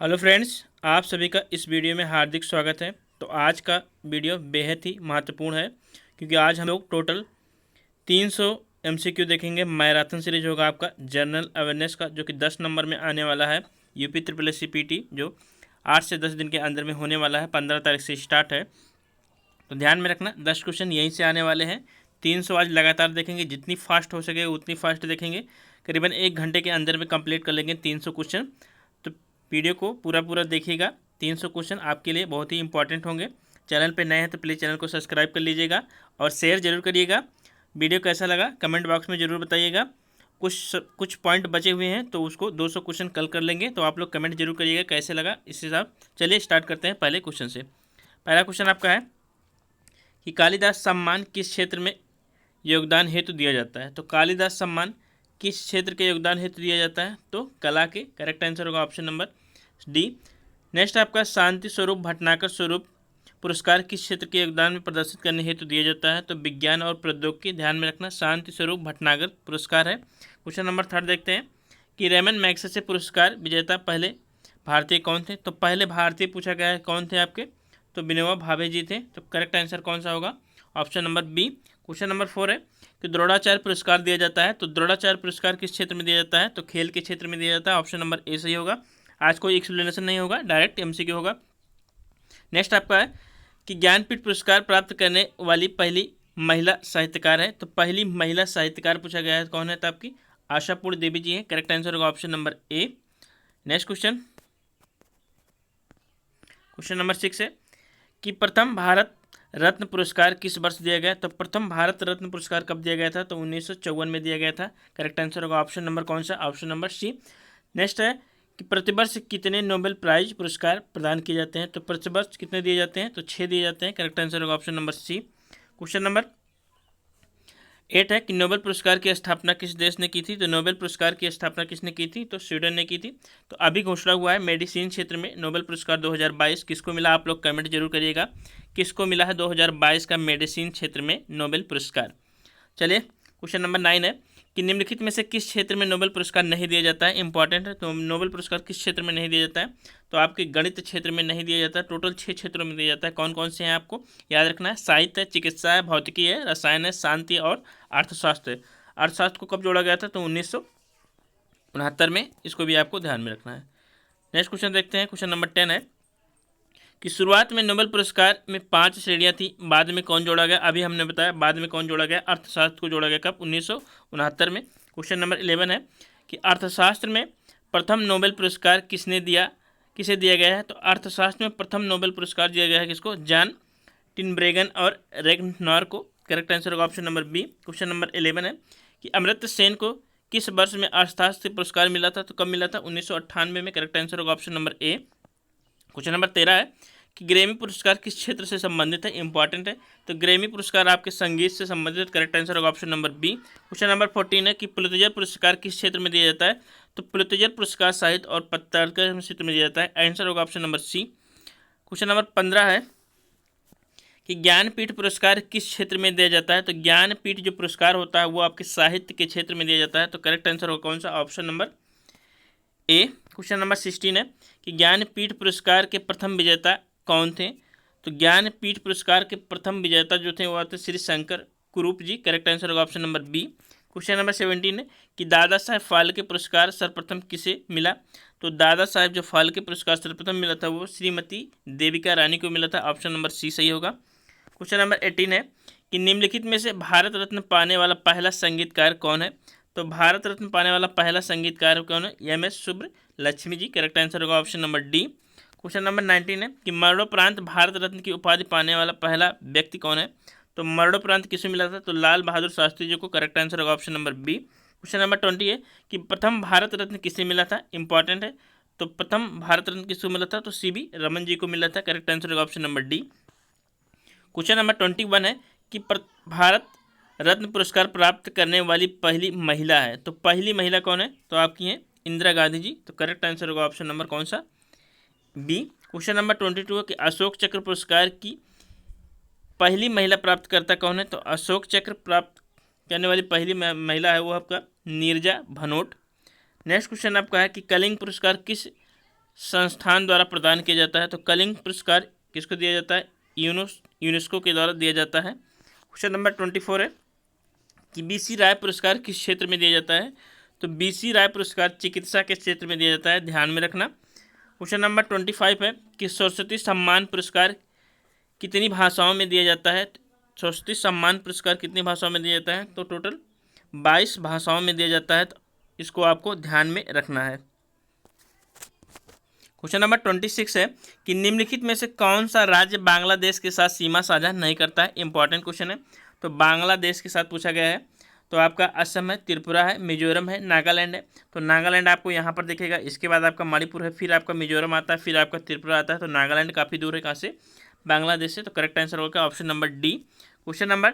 Hello friends, आप सभी का इस वीडियो में हार्दिक स्वागत है। तो आज का वीडियो बेहद ही महत्वपूर्ण है क्योंकि आज हम लोग टोटल 300 एमसीक्यू देखेंगे। मैराथन सीरीज होगा आपका जनरल अवेयरनेस का, जो कि 10 नंबर में आने वाला है। यूपी ट्रिपल एस सीपीटी जो 8 से 10 दिन के अंदर में होने वाला है। 15 तारीख से स्टार्ट है, तो ध्यान में रखना 10 क्वेश्चन यहीं से आने वाले हैं। 300 आज लगातार देखेंगे, जितनी फास्ट हो सके उतनी फास्ट देखेंगे। करीबन 1 घंटे के अंदर में कंप्लीट कर लेंगे 300 क्वेश्चन। तो वीडियो को पूरा देखिएगा। 300 क्वेश्चन आपके लिए बहुत ही इंपॉर्टेंट होंगे। चैनल पे नए हैं तो प्लीज़ चैनल को सब्सक्राइब कर लीजिएगा और शेयर जरूर करिएगा। वीडियो कैसा लगा कमेंट बॉक्स में ज़रूर बताइएगा। कुछ पॉइंट बचे हुए हैं तो उसको 200 क्वेश्चन कल कर लेंगे, तो आप लोग कमेंट जरूर करिएगा कैसे लगा इस हिसाब। चलिए स्टार्ट करते हैं पहले क्वेश्चन से। पहला क्वेश्चन आपका है कि कालिदास सम्मान किस क्षेत्र में योगदान हेतु दिया जाता है। तो कालिदास सम्मान किस क्षेत्र के योगदान हेतु दिया जाता है? तो कला के। करेक्ट आंसर होगा ऑप्शन नंबर डी। नेक्स्ट आपका शांति स्वरूप भटनागर स्वरूप पुरस्कार किस क्षेत्र के योगदान में प्रदर्शित करने हेतु दिया जाता है? तो विज्ञान और प्रौद्योगिकी। ध्यान में रखना शांति स्वरूप भटनागर पुरस्कार है। क्वेश्चन नंबर 3 देखते हैं कि रेमन मैग्सेसे पुरस्कार विजेता पहले भारतीय कौन थे? तो पहले भारतीय पूछा गया है कौन थे आपके? तो विनोबा भावे जी थे। तो करेक्ट आंसर कौन सा होगा? Option number B. Question number 4 है कि द्रोणाचार्य पुरस्कार दिया जाता है। तो द्रोणाचार्य पुरस्कार किस क्षेत्र में दिया जाता है? तो खेल के क्षेत्र में दिया जाता है। ऑप्शन नंबर ए सही होगा। आज कोई एक्सप्लेनेशन नहीं होगा, डायरेक्ट एमसीक्यू होगा। नेक्स्ट आपका है कि ज्ञानपीठ पुरस्कार प्राप्त करने वाली पहली महिला साहित्यकार है। तो पहली महिला साहित्यकार पूछा गया है कौन है? तो आपकी आशापूर्ण देवी जी है। करेक्ट आंसर होगा option number A. Next question, question number 6 है कि प्रथम भारत रत्न पुरस्कार किस वर्ष दिया गया? तो प्रथम भारत रत्न पुरस्कार कब दिया गया था? तो 1954 में दिया गया था। करेक्ट आंसर होगा ऑप्शन नंबर कौन सा? ऑप्शन नंबर सी। नेक्स्ट है कि प्रतिवर्ष कितने नोबेल प्राइज पुरस्कार प्रदान किए जाते हैं? तो प्रतिवर्ष कितने दिए जाते हैं? तो 6 दिए जाते हैं। करेक्ट आंसर होगा option number C. Question number 8 है कि नोबेल पुरस्कार की स्थापना किस देश ने की थी? तो नोबेल पुरस्कार की स्थापना किसने की थी? तो स्वीडन ने की थी। तो अभी घोषणा हुआ है मेडिसिन क्षेत्र में नोबेल पुरस्कार 2022 किसको मिला? आप लोग कमेंट जरूर करिएगा किसको मिला है 2022 का मेडिसिन क्षेत्र में नोबेल पुरस्कार। चलिए क्वेश्चन नंबर 9 है कि निम्नलिखित में से किस क्षेत्र में नोबेल पुरस्कार नहीं दिया जाता है? इंपॉर्टेंट है। तो नोबेल पुरस्कार किस क्षेत्र में नहीं दिया जाता है? तो आपके गणित क्षेत्र में नहीं दिया जाता है। टोटल 6 क्षेत्रों में दिया जाता है। कौन कौन से हैं आपको याद रखना है? साहित्य है, चिकित्सा है, भौतिकी है, रसायन है, शांति और अर्थशास्त्र है। अर्थशास्त्र को कब जोड़ा गया था? तो 1969 में। इसको भी आपको ध्यान में रखना है। नेक्स्ट क्वेश्चन देखते हैं। क्वेश्चन नंबर 10 है कि शुरुआत में नोबेल पुरस्कार में 5 श्रेणियां थी, बाद में कौन जोड़ा गया? अभी हमने बताया बाद में कौन जोड़ा गया। अर्थशास्त्र को जोड़ा गया कब? 1969 में। क्वेश्चन नंबर 11 है कि अर्थशास्त्र में प्रथम नोबेल पुरस्कार किसे दिया गया है? तो अर्थशास्त्र में प्रथम नोबेल पुरस्कार दिया गया है किसको? जॉन टिनब्रेगन और रेगनॉर को। करेक्ट आंसर होगा option number B. Question number 11 है कि अमर्त्य सेन को किस वर्ष में अर्थशास्त्र पुरस्कार मिला था? तो कब मिला था? 1998 में। करेक्ट आंसर होगा option number A. Question number 13 है कि ग्रैमी पुरस्कार किस क्षेत्र से संबंधित है? इंपॉर्टेंट है। तो ग्रैमी पुरस्कार आपके संगीत से संबंधित। करेक्ट आंसर होगा option number B. Question number 14 है कि पुलित्जर पुरस्कार किस क्षेत्र में दिया जाता है? तो पुलित्जर पुरस्कार साहित्य और पत्रकारिता क्षेत्र में दिया जाता है। आंसर होगा option number C. Question number 15 है कि ज्ञानपीठ पुरस्कार किस क्षेत्र में दिया जाता है? तो ज्ञानपीठ जो पुरस्कार होता है वो आपके साहित्य के क्षेत्र में दिया जाता है। तो करेक्ट आंसर होगा कौन सा? Option number A. Question number 16 है कि ज्ञानपीठ पुरस्कार के प्रथम विजेता कौन थे? तो ज्ञानपीठ पुरस्कार के प्रथम विजेता जो थे वो थे श्री शंकर कुरूप जी। करेक्ट आंसर होगा option number B. Question number 17 है कि दादा साहेब फाल्के पुरस्कार सर्वप्रथम किसे मिला? तो दादा साहेब जो फाल्के पुरस्कार सर्वप्रथम मिला था वो श्रीमती देविका रानी को मिला था। ऑप्शन नंबर सी सही होगा। क्वेश्चन नंबर 18 है कि निम्नलिखित में से भारत रत्न पाने वाला पहला संगीतकार कौन है? तो भारत रत्न पाने वाला पहला संगीतकार कौन है? एम.एस. सुब्रलक्ष्मी जी। करेक्ट आंसर होगा option number D. Question number 19 है कि मरणोपरांत भारत रत्न की उपाधि पाने वाला पहला व्यक्ति कौन है? तो मरणोपरांत किसे मिला था? तो लाल बहादुर शास्त्री जी को। करेक्ट आंसर होगा option number B. Question number 20 है कि प्रथम भारत रत्न किसे मिला था? इंपॉर्टेंट है। तो प्रथम भारत रत्न किसको मिला था? तो सी.वी. रमन जी को मिला था। करेक्ट आंसर होगा option number D. Question number 21 है कि भारत रत्न पुरस्कार प्राप्त करने वाली पहली महिला है। तो पहली महिला कौन है? तो आपकी है इंदिरा गांधी जी। तो करेक्ट आंसर होगा ऑप्शन नंबर कौन सा? बी। क्वेश्चन नंबर 22 है कि अशोक चक्र पुरस्कार की पहली महिला प्राप्तकर्ता कौन है? तो अशोक चक्र प्राप्त करने वाली पहली महिला है वो आपका नीरजा भनोट। नेक्स्ट क्वेश्चन आपका है कि कलिंग पुरस्कार किस संस्थान द्वारा प्रदान किया जाता है? तो कलिंग पुरस्कार किसको दिया जाता है? यूनेस्को के द्वारा दिया जाता है। क्वेश्चन नंबर 24 है कि बीसी राय पुरस्कार किस क्षेत्र में दिया जाता है? तो बीसी राय पुरस्कार चिकित्सा के क्षेत्र में दिया जाता है, ध्यान में रखना। क्वेश्चन नंबर 25 है कि सरस्वती सम्मान पुरस्कार कितनी भाषाओं में दिया जाता है? सरस्वती सम्मान पुरस्कार कितनी भाषाओं में दिया जाता है? तो टोटल 22 भाषाओं में दिया जाता है, तो इसको आपको ध्यान में रखना है। क्वेश्चन नंबर 26 है कि निम्नलिखित में से कौन सा राज्य बांग्लादेश के साथ सीमा साझा नहीं करता है? इंपॉर्टेंट क्वेश्चन है। तो बांग्लादेश के साथ पूछा गया है, तो आपका असम है, त्रिपुरा है, मिजोरम है, नागालैंड है। तो नागालैंड आपको यहाँ पर दिखेगा, इसके बाद आपका मणिपुर है, फिर आपका मिजोरम आता है, फिर आपका त्रिपुरा आता है। तो नागालैंड काफ़ी दूर है कहाँ से? बांग्लादेश से। तो करेक्ट आंसर होगा option number D. Question number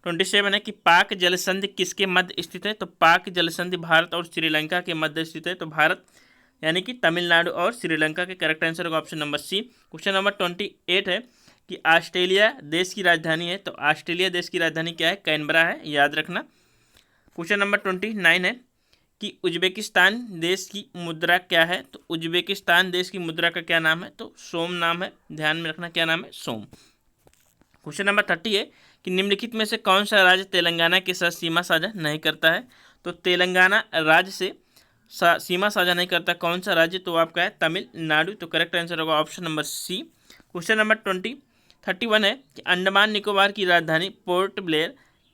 27 है कि पाक जलसंधि किसके मध्य स्थित है? तो पाक जलसंधि भारत और श्रीलंका के मध्य स्थित है। तो भारत यानी कि तमिलनाडु और श्रीलंका के करेक्ट आंसर होगा option number C. Question number 28 है कि ऑस्ट्रेलिया देश की राजधानी है? तो ऑस्ट्रेलिया देश की राजधानी क्या है? कैनबरा है, याद रखना। क्वेश्चन नंबर 29 है कि उज्बेकिस्तान देश की मुद्रा क्या है? तो उज्बेकिस्तान देश की मुद्रा का क्या नाम है? तो सोम नाम है, ध्यान में रखना, क्या नाम है? सोम। क्वेश्चन नंबर 30 है कि निम्नलिखित में से कौन सा राज्य तेलंगाना के साथ सीमा साझा नहीं करता है? तो तेलंगाना राज्य से सीमा साझा नहीं करता कौन सा राज्य? तो आपका है तमिलनाडु। तो करेक्ट आंसर होगा option number C. Question number 31 है कि अंडमान निकोबार की राजधानी पोर्ट ब्लेयर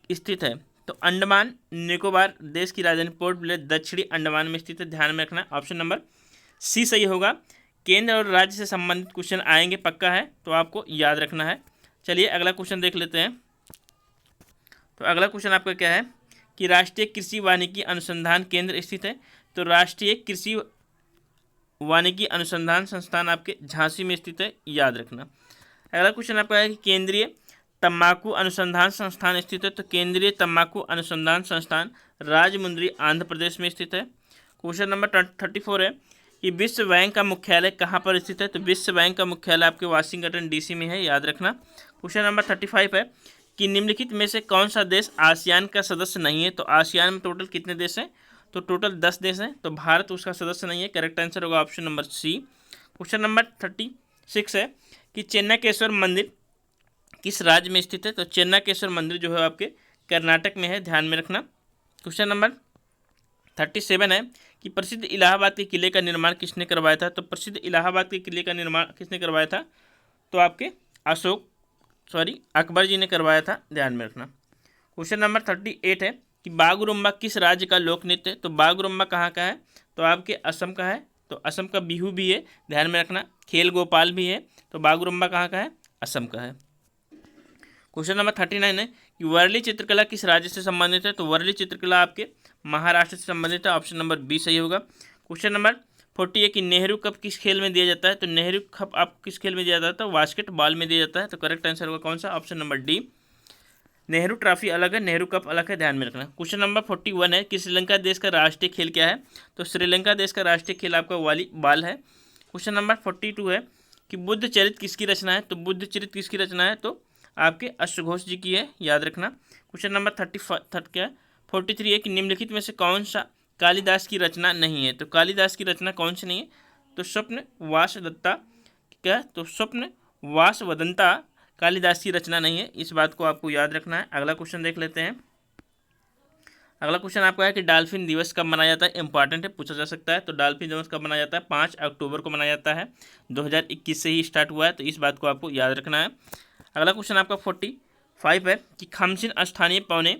स्थित है? तो अंडमान निकोबार देश की राजधानी पोर्ट ब्लेयर दक्षिणी अंडमान में स्थित है, ध्यान में रखना। ऑप्शन नंबर सी सही होगा। केंद्र और राज्य से संबंधित क्वेश्चन आएंगे, पक्का है, तो आपको याद रखना है। चलिए अगला क्वेश्चन देख लेते हैं। तो अगला क्वेश्चन आपका क्या है कि राष्ट्रीय कृषि वानिकी अनुसंधान केंद्र स्थित है? तो राष्ट्रीय कृषि वानिकी अनुसंधान संस्थान आपके झांसी में स्थित है, याद रखना। अगला क्वेश्चन आपका है कि केंद्रीय तंबाकू अनुसंधान संस्थान स्थित है? तो केंद्रीय तंबाकू अनुसंधान संस्थान राजमुंद्री आंध्र प्रदेश में स्थित है। क्वेश्चन नंबर 34 है कि विश्व बैंक का मुख्यालय कहाँ पर स्थित है? तो विश्व बैंक का मुख्यालय आपके वाशिंगटन डीसी में है, याद रखना। क्वेश्चन नंबर 35 है कि निम्नलिखित में से कौन सा देश आसियान का सदस्य नहीं है? तो आसियान में टोटल कितने देश हैं? तो टोटल 10 देश हैं, तो भारत उसका सदस्य नहीं है। करेक्ट आंसर होगा option number C. Question number 36 है कि चेन्नकेश्वर मंदिर किस राज्य में स्थित है? तो चेन्नकेश्वर मंदिर जो है आपके कर्नाटक में है, ध्यान में रखना। क्वेश्चन नंबर 37 है कि प्रसिद्ध इलाहाबाद के किले का निर्माण किसने करवाया था? तो प्रसिद्ध इलाहाबाद के किले का निर्माण किसने करवाया था? तो आपके अकबर जी ने करवाया था, ध्यान में रखना। क्वेश्चन नंबर 38 है कि बागुरुम्बा किस राज्य का लोक नृत्य है? तो बागुरुम्बा कहाँ का है? तो आपके असम का है। तो असम का बिहू भी है, ध्यान में रखना। खेल गोपाल भी है। तो बागुरुम्बा कहाँ का है? असम का है। क्वेश्चन नंबर 39 है कि वर्ली चित्रकला किस राज्य से संबंधित है? तो वर्ली चित्रकला आपके महाराष्ट्र से संबंधित है, ऑप्शन नंबर बी सही होगा। क्वेश्चन नंबर 40 है कि नेहरू कप किस खेल में दिया जाता है? तो नेहरू कप आप किस खेल में दिया जाता है? तो बास्केटबॉल में दिया जाता है। तो करेक्ट आंसर होगा कौन सा? Option number D. Nehru trophy अलग है, नेहरू कप अलग है, ध्यान में रखना। क्वेश्चन नंबर 41 है कि श्रीलंका देश का राष्ट्रीय खेल क्या है? तो श्रीलंका देश का राष्ट्रीय खेल आपका वॉलीबॉल है। क्वेश्चन नंबर 42 है कि बुद्ध चरित्र किसकी रचना है? तो बुद्ध चरित्र किसकी रचना है? तो आपके अश्वघोष जी की है, याद रखना। क्वेश्चन नंबर 43 है कि निम्नलिखित में से कौन सा कालिदास की रचना नहीं है? तो कालिदास की रचना कौन सी नहीं है? तो स्वप्न वासवदत्ता क्या? तो स्वप्न वासवदंता कालिदास की रचना नहीं है, इस बात को आपको याद रखना है। अगला क्वेश्चन देख लेते हैं। अगला क्वेश्चन आपका है कि डॉल्फिन दिवस कब मनाया जाता है? इंपॉर्टेंट है, पूछा जा सकता है। तो डॉल्फिन दिवस कब मनाया जाता है? 5 अक्टूबर को मनाया जाता है। 2021 से ही स्टार्ट हुआ है, तो इस बात को आपको याद रखना है। अगला क्वेश्चन आपका 45 है कि खमसिन स्थानीय पौने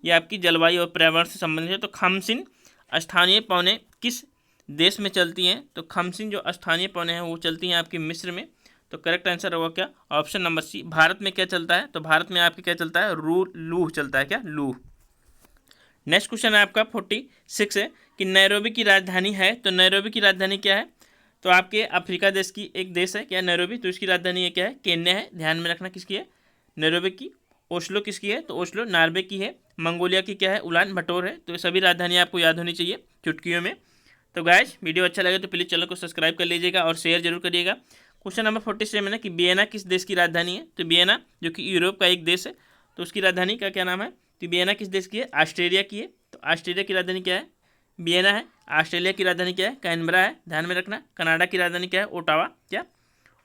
ये आपकी जलवायु और पर्यावरण से संबंधित है। तो खमसिन स्थानीय पौने किस देश में चलती हैं? तो खमसिन जो स्थानीय पौने हैं वो चलती हैं आपकी मिस्र में। तो करेक्ट आंसर होगा क्या? ऑप्शन नंबर सी। भारत में क्या चलता है? तो भारत में आपके क्या चलता है? लूह चलता है, क्या? लूह। नेक्स्ट क्वेश्चन है आपका 46 है कि नैरोबी की राजधानी है? तो नैरोबी की राजधानी क्या है? तो आपके अफ्रीका देश की एक देश है क्या नैरोबी? तो इसकी राजधानी है क्या है? केन्या है, ध्यान में रखना। किसकी है? नैरोबी की। ओस्लो किसकी है? तो ओस्लो नार्वे की है। मंगोलिया की क्या है? उलान बटोर है। तो ये सभी राजधानी आपको याद होनी चाहिए चुटकियों में। तो गाइस वीडियो अच्छा लगे तो प्लीज़ चैनल को सब्सक्राइब कर लीजिएगा और शेयर जरूर करिएगा। क्वेश्चन नंबर 47 है कि वियना किस देश की राजधानी है? तो वियना जो कि यूरोप का एक देश है, तो उसकी राजधानी का क्या नाम है? तो वियना किस देश की है? ऑस्ट्रेलिया की है। तो ऑस्ट्रेलिया की राजधानी क्या है? वियना है। ऑस्ट्रेलिया की राजधानी क्या है? कैनबरा है, ध्यान में रखना। कनाडा की राजधानी क्या है? ओटावा, क्या?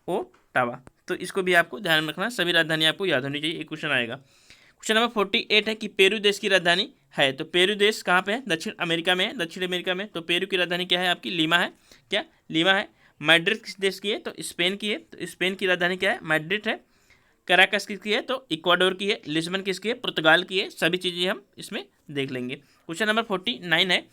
ओटावा। तो इसको भी आपको ध्यान में रखना, सभी राजधानी आपको याद होनी चाहिए, एक क्वेश्चन आएगा। क्वेश्चन नंबर 48 है कि पेरू देश की राजधानी है, तो पेरू देश कहाँ पे है? दक्षिण अमेरिका में है, दक्षिण अमेरिका में। तो पेरू की राजधानी क्या है आपकी? लीमा है, क्या? लीमा है। मैड्रिड किस देश की है? तो स्पेन की है, तो स्पेन की राजधानी क्या है? मैड्रिड है। कराकस किसकी है? तो इक्वाडोर की है। लिस्बन किसकी है? पुर्तगाल की है। सभी चीज़ें हम इसमें देख लेंगे। क्वेश्चन नंबर 49 है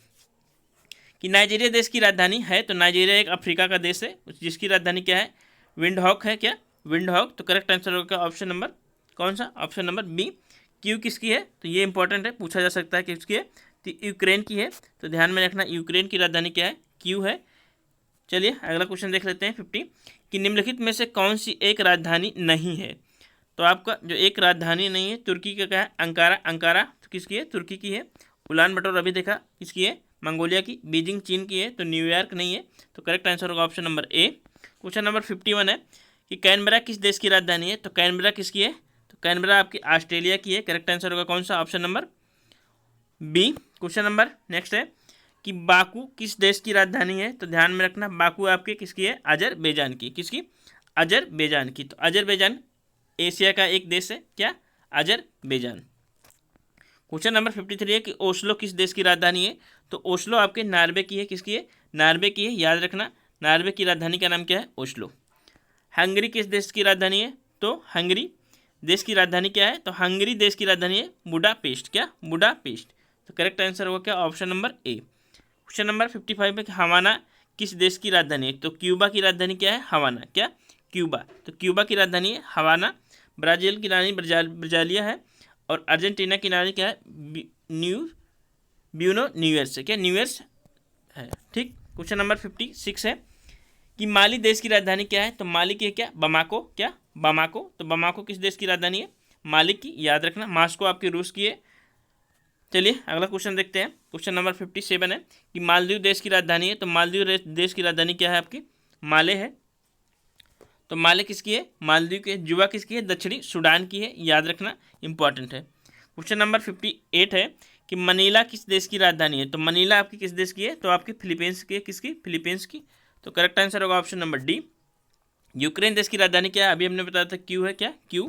कि नाइजीरिया देश की राजधानी है, तो नाइजीरिया एक अफ्रीका का देश है, जिसकी राजधानी क्या है? विंडहॉक है, क्या? विंडहॉक। तो करेक्ट आंसर होगा ऑप्शन नंबर कौन सा? Option number B. क्यू किसकी है? तो ये इंपॉर्टेंट है, पूछा जा सकता है कि किसकी है? तो यूक्रेन की है। तो ध्यान में रखना, यूक्रेन की राजधानी क्या है? क्यू है। चलिए अगला क्वेश्चन देख लेते हैं 50 कि निम्नलिखित में से कौन सी एक राजधानी नहीं है? तो आपका जो एक राजधानी नहीं है, तुर्की का क्या है? अंकारा। अंकारा तो किसकी है? तुर्की की है। उलान बटोर अभी देखा किसकी है? मंगोलिया की। बीजिंग चीन की है। तो न्यूयॉर्क नहीं है। तो करेक्ट आंसर होगा option number A. Question number 51 है कि कैनबरा किस देश की राजधानी है? तो कैनबरा किसकी है? तो कैनबरा आपकी ऑस्ट्रेलिया की है। करेक्ट आंसर होगा कौन सा? Option number B. Question number next है कि बाकू किस देश की राजधानी है? तो ध्यान में रखना, बाकू आपके किसकी है? अजरबैजान की। किसकी? अजरबैजान की। तो अजरबैजान एशिया का एक देश है, क्या? अजरबैजान। क्वेश्चन नंबर 53 है कि ओस्लो किस देश की राजधानी है? तो ओस्लो आपके नॉर्वे की है। किसकी है? नॉर्वे की है, याद रखना। नॉर्वे की राजधानी का नाम क्या है? ओस्लो। हंगरी किस देश की राजधानी है? तो हंगरी देश की राजधानी क्या है? तो हंगरी देश की राजधानी है बुडापेस्ट, क्या? बुडापेस्ट। तो करेक्ट आंसर होगा क्या? Option number A. Question number 55 है कि हवाना किस देश की राजधानी है? तो क्यूबा की राजधानी क्या है? हवाना, क्या? क्यूबा। तो क्यूबा की राजधानी है हवाना। ब्राज़ील की रानी ब्राज़ालिया है। और अर्जेंटीना की रानी क्या है? ब्यूनो न्यूयर्स है, क्या? न्यूयर्स है, ठीक। क्वेश्चन नंबर 56 है कि माली देश की राजधानी क्या है? तो माली की है क्या? बमाको, क्या? बमाको। तो बमाको किस देश की राजधानी है? माली की, याद रखना। मास्को आपकी रूस की है। चलिए अगला क्वेश्चन देखते हैं। क्वेश्चन नंबर 57 है कि मालदीव देश की राजधानी है। तो मालदीव देश की राजधानी क्या है आपकी? माले है। तो माले किसकी है? मालदीव की है। जुबा किसकी है? दक्षिणी सूडान की है, याद रखना, इंपॉर्टेंट है। क्वेश्चन नंबर 58 है कि मनीला किस देश की राजधानी है? तो मनीला आपकी किस देश की है? तो आपकी फिलीपींस की है। किसकी? फिलीपींस की। तो करेक्ट आंसर होगा ऑप्शन नंबर डी। यूक्रेन देश की राजधानी क्या है? अभी हमने बताया था क्यू है, क्या? क्यू।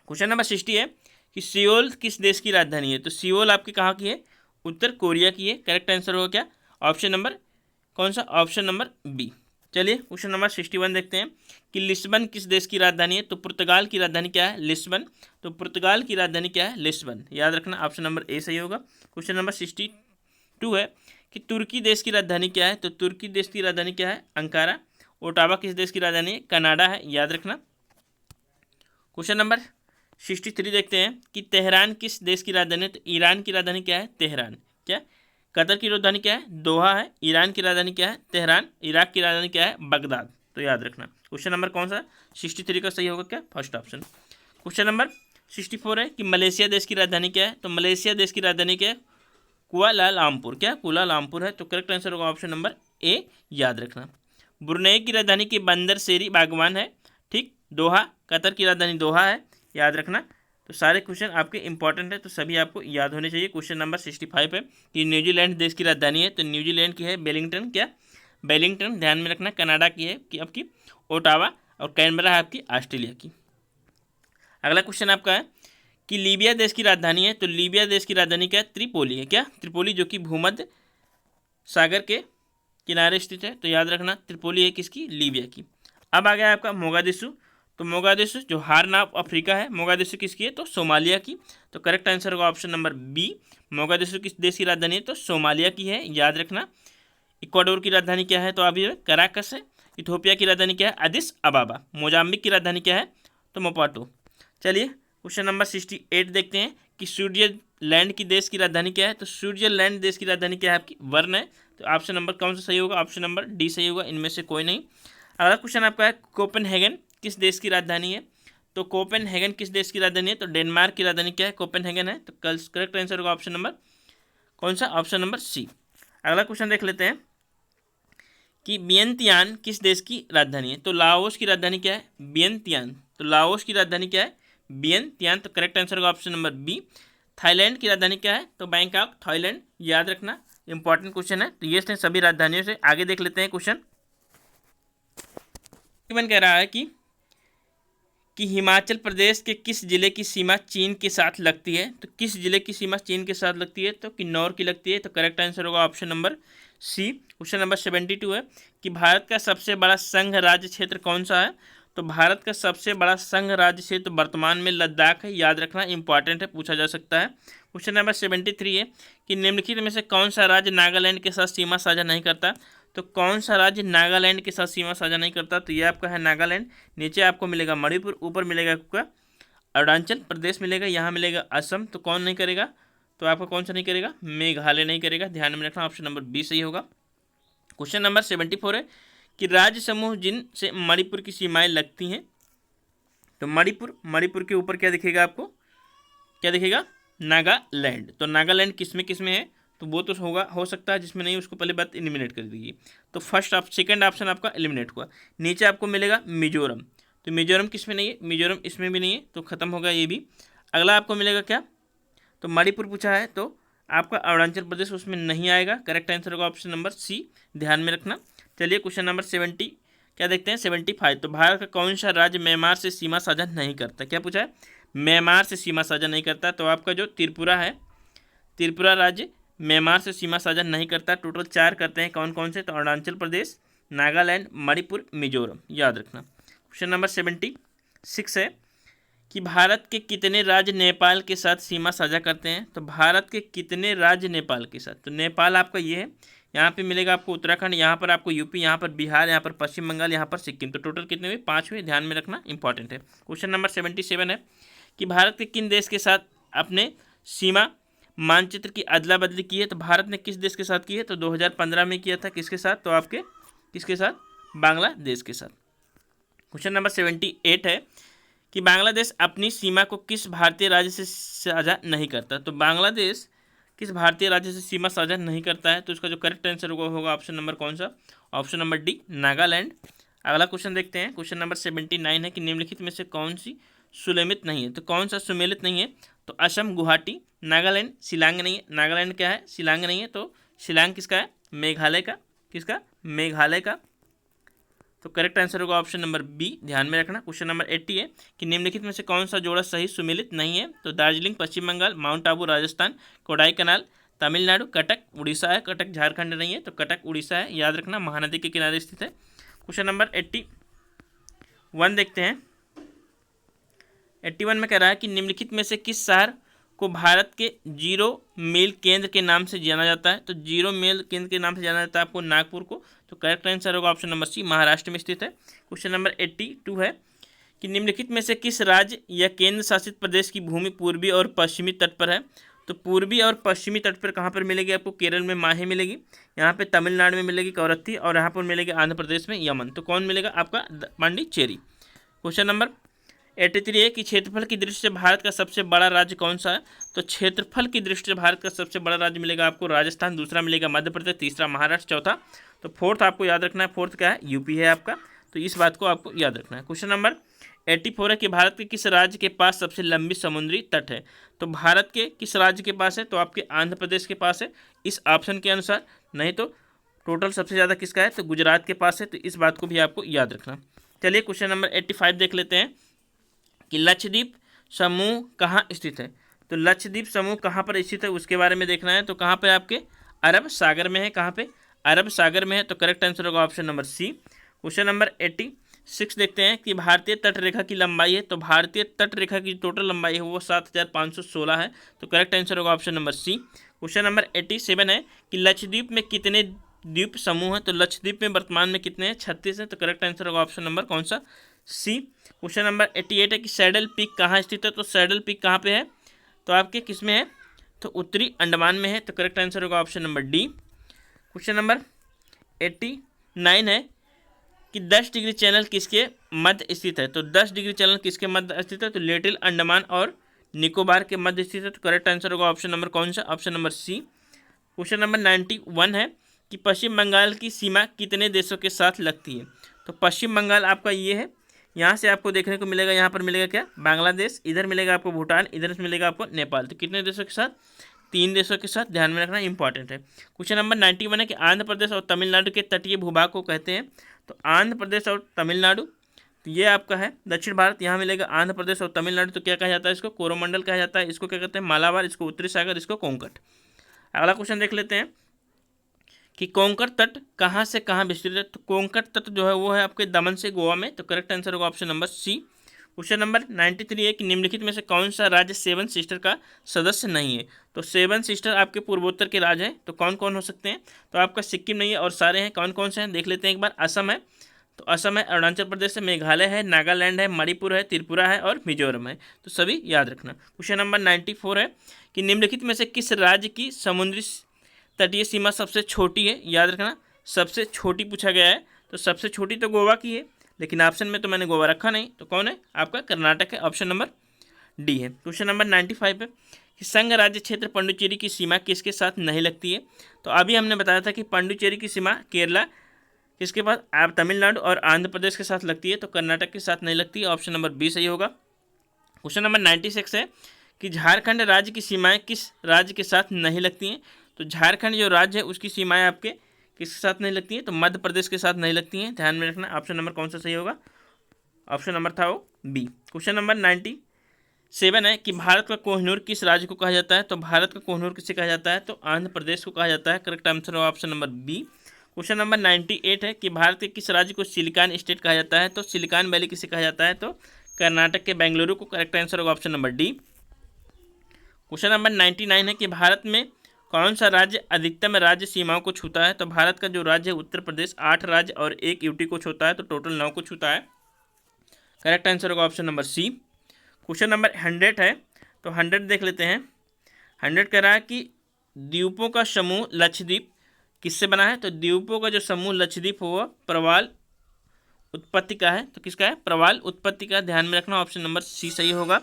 क्वेश्चन नंबर 60 है कि सियोल किस देश की राजधानी है? तो सियोल आपकी कहाँ की है? उत्तर कोरिया की है। करेक्ट आंसर होगा क्या? ऑप्शन नंबर कौन सा? Option number B. चलिए क्वेश्चन नंबर 61 देखते हैं कि लिस्बन किस देश की राजधानी है? तो पुर्तगाल की राजधानी क्या है? लिस्बन। तो पुर्तगाल की राजधानी क्या है? लिस्बन, याद रखना, ऑप्शन नंबर ए सही होगा। क्वेश्चन नंबर 62 है कि तुर्की देश की राजधानी क्या है? तो तुर्की देश की राजधानी क्या है? अंकारा। ओटावा किस देश की राजधानी है? कनाडा है, याद रखना। क्वेश्चन नंबर 63 देखते हैं कि तेहरान किस देश की राजधानी है? तो ईरान की राजधानी क्या है? तेहरान, क्या? कतर की राजधानी क्या है? दोहा है। ईरान की राजधानी क्या है? तेहरान। इराक की राजधानी क्या है? बगदाद। तो याद रखना। क्वेश्चन नंबर कौन सा? 63 का सही होगा क्या? First option. क्वेश्चन नंबर 64 है कि मलेशिया देश की राजधानी क्या है? तो मलेशिया देश की राजधानी क्या है? कुआलालंपुर, क्या? कुआलालंपुर है। तो करेक्ट आंसर होगा ऑप्शन नंबर ए, याद रखना। ब्रुनेई की राजधानी की बंदर सेरी बागवान है, ठीक। दोहा, कतर की राजधानी दोहा है, याद रखना। तो सारे क्वेश्चन आपके इंपॉर्टेंट है, तो सभी आपको याद होने चाहिए। क्वेश्चन नंबर 65 है कि न्यूजीलैंड देश की राजधानी है। तो न्यूजीलैंड की है वेलिंगटन, क्या? वेलिंगटन, ध्यान में रखना। कनाडा की है कि आपकी ओटावा। और कैनबरा है आपकी ऑस्ट्रेलिया की। अगला क्वेश्चन आपका है कि लीबिया देश की राजधानी है। तो लीबिया देश की राजधानी क्या है? त्रिपोली है, क्या? त्रिपोली, जो कि भूमध्य सागर के किनारे स्थित है। तो याद रखना, त्रिपोली है किसकी? लीबिया की। अब आ गया आपका मोगादिशु। तो मोगादिशु जो हार्न ऑफ अफ्रीका है, मोगादिशु किसकी है? तो सोमालिया की। तो करेक्ट आंसर होगा ऑप्शन नंबर बी। मोगादिशु किस देश की राजधानी है? तो सोमालिया की है, याद रखना। इक्वाडोर की राजधानी क्या है? तो अभी कराकस है। इथोपिया की राजधानी क्या है? अदिस अबाबा। मोजाम्बिक की राजधानी क्या है? तो मोपाटो। चलिए क्वेश्चन नंबर 68 देखते हैं कि स्विट्जरलैंड की देश की राजधानी क्या है? तो स्विट्जरलैंड देश की राजधानी क्या है आपकी? बर्न है। तो ऑप्शन नंबर कौन सा सही होगा? ऑप्शन नंबर डी सही होगा, इनमें से कोई नहीं। अगला क्वेश्चन आपका है कोपेनहेगन किस देश की राजधानी है? तो कोपेनहेगन किस देश की राजधानी है? तो डेनमार्क की राजधानी क्या है? कोपेनहेगन है। तो करेक्ट आंसर होगा ऑप्शन नंबर कौन सा? Option number C. अगला क्वेश्चन देख लेते हैं कि वियंतियान किस देश की राजधानी है? तो लाओस की राजधानी क्या है? वियंतियान। तो लाओस की राजधानी क्या है? वियंतियान। तो करेक्ट आंसर होगा ऑप्शन नंबर बी। थाईलैंड की राजधानी क्या है? तो बैंकॉक, थाईलैंड, याद रखना। इंपॉर्टेंट क्वेश्चन है। तो ये थे सभी राजधानियों से। आगे देख लेते हैं क्वेश्चन। कह रहा है कि हिमाचल प्रदेश के किस जिले की सीमा चीन के साथ लगती है। तो किस जिले की सीमा चीन के साथ लगती है, तो किन्नौर की लगती है। तो करेक्ट आंसर होगा option number C. Question number 72 है कि भारत का सबसे बड़ा संघ राज्य क्षेत्र कौन सा है। तो भारत का सबसे बड़ा संघ राज्य क्षेत्र वर्तमान में लद्दाख है, याद रखना इंपॉर्टेंट है, पूछा जा सकता है। क्वेश्चन नंबर 73 है कि निम्नलिखित में से कौन सा राज्य नागालैंड के साथ सीमा साझा नहीं करता। तो कौन सा राज्य नागालैंड के साथ सीमा साझा नहीं करता, तो ये आपका है नागालैंड। नीचे आपको मिलेगा मणिपुर, ऊपर मिलेगा आपका अरुणाचल प्रदेश मिलेगा, यहाँ मिलेगा असम। तो कौन नहीं करेगा, तो आपका कौन सा नहीं करेगा, मेघालय नहीं करेगा। ध्यान में रखना, ऑप्शन नंबर बी सही होगा। क्वेश्चन नंबर 74 है कि राज्य समूह जिनसे मणिपुर की सीमाएं लगती हैं। तो मणिपुर के ऊपर क्या दिखेगा आपको, क्या दिखेगा, नागालैंड। तो नागालैंड किसमें है, तो वो तो हो सकता है, जिसमें नहीं उसको पहले बात एलिमिनेट कर दीजिए। तो सेकंड ऑप्शन आपका एलिमिनेट हुआ। नीचे आपको मिलेगा मिजोरम। तो मिजोरम किसमें नहीं है, मिजोरम इसमें भी नहीं है, तो खत्म होगा ये भी। अगला आपको मिलेगा क्या, तो मणिपुर पूछा है, तो आपका अरुणाचल प्रदेश उसमें नहीं आएगा। करेक्ट आंसर होगा ऑप्शन नंबर सी, ध्यान में रखना। चलिए क्वेश्चन नंबर 70 क्या देखते हैं, 75। तो भारत का कौन सा राज्य म्यांमार से सीमा साझा नहीं करता। क्या पूछा है, म्यांमार से सीमा साझा नहीं करता। तो आपका जो त्रिपुरा है, त्रिपुरा राज्य म्यांमार से सीमा साझा नहीं करता। टोटल 4 करते हैं, कौन कौन से, तो अरुणाचल प्रदेश, नागालैंड, मणिपुर, मिजोरम, याद रखना। क्वेश्चन नंबर 76 है कि भारत के कितने राज्य नेपाल के साथ सीमा साझा करते हैं। तो भारत के कितने राज्य नेपाल के साथ, तो नेपाल आपका ये है, यहाँ पे मिलेगा आपको उत्तराखंड, यहाँ पर आपको यूपी, यहाँ पर बिहार, यहाँ पर पश्चिम बंगाल, यहाँ पर सिक्किम। तो टोटल कितने हुए, 5 हुए, ध्यान में रखना इंपॉर्टेंट है। क्वेश्चन नंबर 77 है कि भारत के किन देश के साथ अपने सीमा मानचित्र की अदला बदली की है। तो भारत ने किस देश के साथ की है, तो 2015 में किया था, किसके साथ, तो आपके किसके साथ, बांग्लादेश के साथ। क्वेश्चन नंबर 78 है कि बांग्लादेश अपनी सीमा को किस भारतीय राज्य से साझा नहीं करता। तो बांग्लादेश किस भारतीय राज्य से सीमा साझा नहीं करता है, तो इसका जो करेक्ट आंसर होगा ऑप्शन नंबर कौन सा, ऑप्शन नंबर डी, नागालैंड। अगला क्वेश्चन देखते हैं। क्वेश्चन नंबर 79 है कि निम्नलिखित में से कौन सी सुमेलित नहीं है। तो कौन सा सुमेलित नहीं है, तो असम, गुवाहाटी, नागालैंड, शिलांग नहीं है। नागालैंड क्या है, शिलांग नहीं है। तो शिलांग किसका है, मेघालय का, किसका, मेघालय का। तो करेक्ट आंसर होगा ऑप्शन नंबर बी, ध्यान में रखना। क्वेश्चन नंबर 80 है कि निम्नलिखित में से कौन सा जोड़ा सही सुमेलित नहीं है। तो दार्जिलिंग पश्चिम बंगाल, माउंट आबू राजस्थान, कोडाईकनाल तमिलनाडु, कटक उड़ीसा है। कटक झारखंड नहीं है, तो कटक उड़ीसा है, याद रखना, महानदी के किनारे स्थित है। क्वेश्चन नंबर 81 देखते हैं। 81 में कह रहा है कि निम्नलिखित में से किस शहर को भारत के जीरो मेल केंद्र के नाम से जाना जाता है। तो जीरो मेल केंद्र के नाम से जाना जाता है आपको नागपुर को। तो करेक्ट आंसर होगा ऑप्शन नंबर सी, महाराष्ट्र में स्थित है। क्वेश्चन नंबर 82 है कि निम्नलिखित में से किस राज्य या केंद्र शासित प्रदेश की भूमि पूर्वी और पश्चिमी तट पर है। तो पूर्वी और पश्चिमी तट पर कहाँ पर मिलेगी आपको, केरल में माहे मिलेगी, यहाँ पे तमिलनाडु में मिलेगी कवरत्ती, और यहाँ पर मिलेगी आंध्र प्रदेश में यमन। तो कौन मिलेगा आपका, पांडिचेरी। क्वेश्चन नंबर 83 है कि क्षेत्रफल की दृष्टि से भारत का सबसे बड़ा राज्य कौन सा है। तो क्षेत्रफल की दृष्टि से भारत का सबसे बड़ा राज्य मिलेगा आपको राजस्थान, दूसरा मिलेगा मध्य प्रदेश, तीसरा महाराष्ट्र, चौथा, तो फोर्थ आपको याद रखना है, फोर्थ क्या है, यूपी है आपका। तो इस बात को आपको याद रखना है। क्वेश्चन नंबर 84 है कि भारत के किस राज्य के पास सबसे लंबी समुद्री तट है। तो भारत के किस राज्य के पास है, तो आपके आंध्र प्रदेश के पास है इस ऑप्शन के अनुसार, नहीं तो टोटल सबसे ज़्यादा किसका है, तो गुजरात के पास है। तो इस बात को भी आपको याद रखना। चलिए क्वेश्चन नंबर 85 देख लेते हैं कि लक्षद्वीप समूह कहाँ स्थित है। तो लक्षद्वीप समूह कहाँ पर स्थित है उसके बारे में देखना है। तो कहाँ पे आपके अरब सागर में है, कहाँ पे, अरब सागर में है। तो करेक्ट आंसर होगा option number C. Question number 86 देखते हैं कि भारतीय तट रेखा की लंबाई है। तो भारतीय तट रेखा की टोटल लंबाई है वो 7516 है। तो करेक्ट आंसर होगा option number C. Question number 87 है कि लक्षद्वीप में कितने द्वीप समूह हैं। तो लक्षद्वीप में वर्तमान में कितने हैं, 36 हैं। तो करेक्ट आंसर होगा ऑप्शन नंबर कौन सा, सी। क्वेश्चन नंबर 88 है कि सैडल पीक कहाँ स्थित है। तो सैडल पीक कहाँ पे है, तो आपके किस में है, तो उत्तरी अंडमान में है। तो करेक्ट आंसर होगा option number D. Question number 89 है कि 10 डिग्री चैनल किसके मध्य स्थित है। तो 10 डिग्री चैनल किसके मध्य स्थित है, तो लिटिल अंडमान और निकोबार के मध्य स्थित है। तो करेक्ट आंसर होगा ऑप्शन नंबर कौन सा, option number C. Question number 91 है कि पश्चिम बंगाल की सीमा कितने देशों के साथ लगती है। तो पश्चिम बंगाल आपका ये है, यहाँ से आपको देखने को मिलेगा, यहाँ पर मिलेगा क्या, बांग्लादेश, इधर मिलेगा आपको भूटान, इधर से मिलेगा आपको नेपाल। तो कितने देशों के साथ, 3 देशों के साथ, ध्यान में रखना इंपॉर्टेंट है। क्वेश्चन नंबर 91 है कि आंध्र प्रदेश और तमिलनाडु के तटीय भूभाग को कहते हैं। तो आंध्र प्रदेश और तमिलनाडु, तो ये आपका है दक्षिण भारत, यहाँ मिलेगा आंध्र प्रदेश और तमिलनाडु। तो क्या कहा जाता है इसको? कोरोमंडल कहा जाता है। इसको क्या कहते हैं? मालाबार, इसको उत्तरी सागर, इसको कोंकण। अगला क्वेश्चन देख लेते हैं कि कोंकण तट कहाँ से कहाँ विस्तृत है। तो कोंकण तट जो है वो है आपके दमन से गोवा में। तो करेक्ट आंसर होगा option number C. Question number 93 है कि निम्नलिखित में से कौन सा राज्य सेवन सिस्टर का सदस्य नहीं है। तो सेवन सिस्टर आपके पूर्वोत्तर के राज्य हैं। तो कौन कौन हो सकते हैं? तो आपका सिक्किम नहीं है और सारे हैं। कौन कौन से हैं देख लेते हैं एक बार। असम है, तो असम है, अरुणाचल प्रदेश है, मेघालय है, नागालैंड है, मणिपुर है, त्रिपुरा है और मिजोरम है। तो सभी याद रखना। क्वेश्चन नंबर 94 है कि निम्नलिखित में से किस राज्य की समुद्री तटीय सीमा सबसे छोटी है। याद रखना, सबसे छोटी पूछा गया है। तो सबसे छोटी तो गोवा की है, लेकिन ऑप्शन में तो मैंने गोवा रखा नहीं। तो कौन है? आपका कर्नाटक है, ऑप्शन नंबर डी है। क्वेश्चन नंबर 95 है कि संघ राज्य क्षेत्र पुडुचेरी की सीमा किसके साथ नहीं लगती है। तो अभी हमने बताया था कि पुडुचेरी की सीमा केरला किसके पास? आप तमिलनाडु और आंध्र प्रदेश के साथ लगती है। तो कर्नाटक के साथ नहीं लगती है, ऑप्शन नंबर बी सही होगा। क्वेश्चन नंबर 96 है कि झारखंड राज्य की सीमाएं किस राज्य के साथ नहीं लगती हैं। तो झारखंड जो राज्य है उसकी सीमाएं आपके किसके साथ नहीं लगती हैं? तो मध्य प्रदेश के साथ नहीं लगती हैं, ध्यान में रखना। ऑप्शन नंबर कौन सा सही होगा? ऑप्शन नंबर था वो बी। क्वेश्चन नंबर 97 है कि भारत का कोहिनूर किस राज्य को कहा जाता है। तो भारत का कोहिनूर किसे कहा जाता है? तो आंध्र प्रदेश को कहा जाता है। करेक्ट आंसर होगा option number B. Question number 98 है कि भारत के किस राज्य को सिलिकॉन स्टेट कहा जाता है। तो सिलिकॉन वैली किसे कहा जाता है? तो कर्नाटक के बेंगलुरु को। करेक्ट आंसर होगा option number D. Question number 99 है कि भारत में कौन सा राज्य अधिकतम राज्य सीमाओं को छूता है। तो भारत का जो राज्य है उत्तर प्रदेश 8 राज्य और 1 यूटी को छूता है। तो टोटल 9 को छूता है। करेक्ट आंसर होगा option number C. Question number 100 है, तो 100 देख लेते हैं। 100 कह रहा है कि द्वीपों का समूह लक्षद्वीप किससे बना है। तो द्वीपों का जो समूह लक्षद्वीप हो वह प्रवाल उत्पत्ति का है। तो किसका है? प्रवाल उत्पत्ति का, ध्यान में रखना। ऑप्शन नंबर सी सही होगा।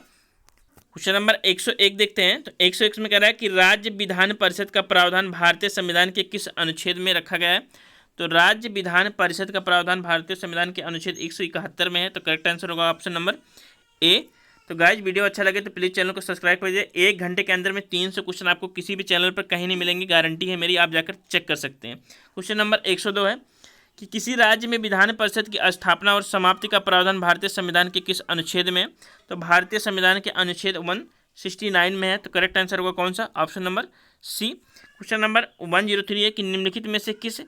क्वेश्चन नंबर 101 देखते हैं। तो 101 में कह रहा है कि राज्य विधान परिषद का प्रावधान भारतीय संविधान के किस अनुच्छेद में रखा गया है। तो राज्य विधान परिषद का प्रावधान भारतीय संविधान के अनुच्छेद 171 में है। तो करेक्ट आंसर होगा ऑप्शन नंबर ए। तो गाइज वीडियो अच्छा लगे तो प्लीज़ चैनल को सब्सक्राइब कर दीजिए। 1 घंटे के अंदर में 300 क्वेश्चन आपको किसी भी चैनल पर कहीं नहीं मिलेंगे, गारंटी है मेरी, आप जाकर चेक कर सकते हैं। क्वेश्चन नंबर 102 है कि किसी राज्य में विधान परिषद की स्थापना और समाप्ति का प्रावधान भारतीय संविधान के किस अनुच्छेद में? तो भारतीय संविधान के अनुच्छेद 169 में है। तो करेक्ट आंसर होगा कौन सा? Option number C. Question number 103 है कि निम्नलिखित में से किस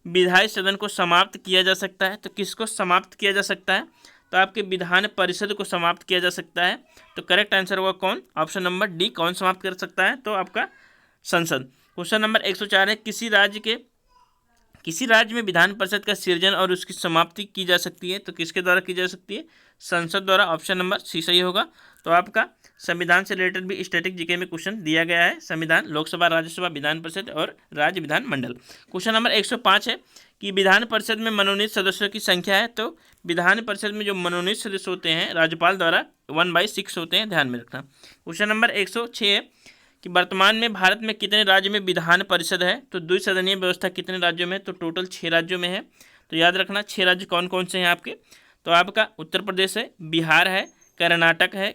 विधायी सदन को समाप्त किया जा सकता है। तो किसको समाप्त किया जा सकता है? तो आपके विधान परिषद को समाप्त किया जा सकता है। तो करेक्ट आंसर होगा कौन? Option number D. कौन समाप्त कर सकता है? तो आपका संसद। क्वेश्चन नंबर 104 है किसी राज्य में विधान परिषद का सृजन और उसकी समाप्ति की जा सकती है। तो किसके द्वारा की जा सकती है? संसद द्वारा। ऑप्शन नंबर सी सही होगा। तो आपका संविधान से रिलेटेड भी स्टैटिक जीके में क्वेश्चन दिया गया है। संविधान, लोकसभा, राज्यसभा, विधान परिषद और राज्य विधान मंडल। क्वेश्चन नंबर 105 है कि विधान परिषद में मनोनीत सदस्यों की संख्या है। तो विधान परिषद में जो मनोनीत सदस्य होते हैं राज्यपाल द्वारा 1/6 होते हैं, ध्यान में रखना। क्वेश्चन नंबर 106 है कि वर्तमान में भारत में कितने राज्य में विधान परिषद है। तो द्विसदनीय व्यवस्था कितने राज्यों में? तो टोटल 6 राज्यों में है। तो याद रखना 6 राज्य कौन कौन से हैं आपके। तो आपका उत्तर प्रदेश है, बिहार है, कर्नाटक है,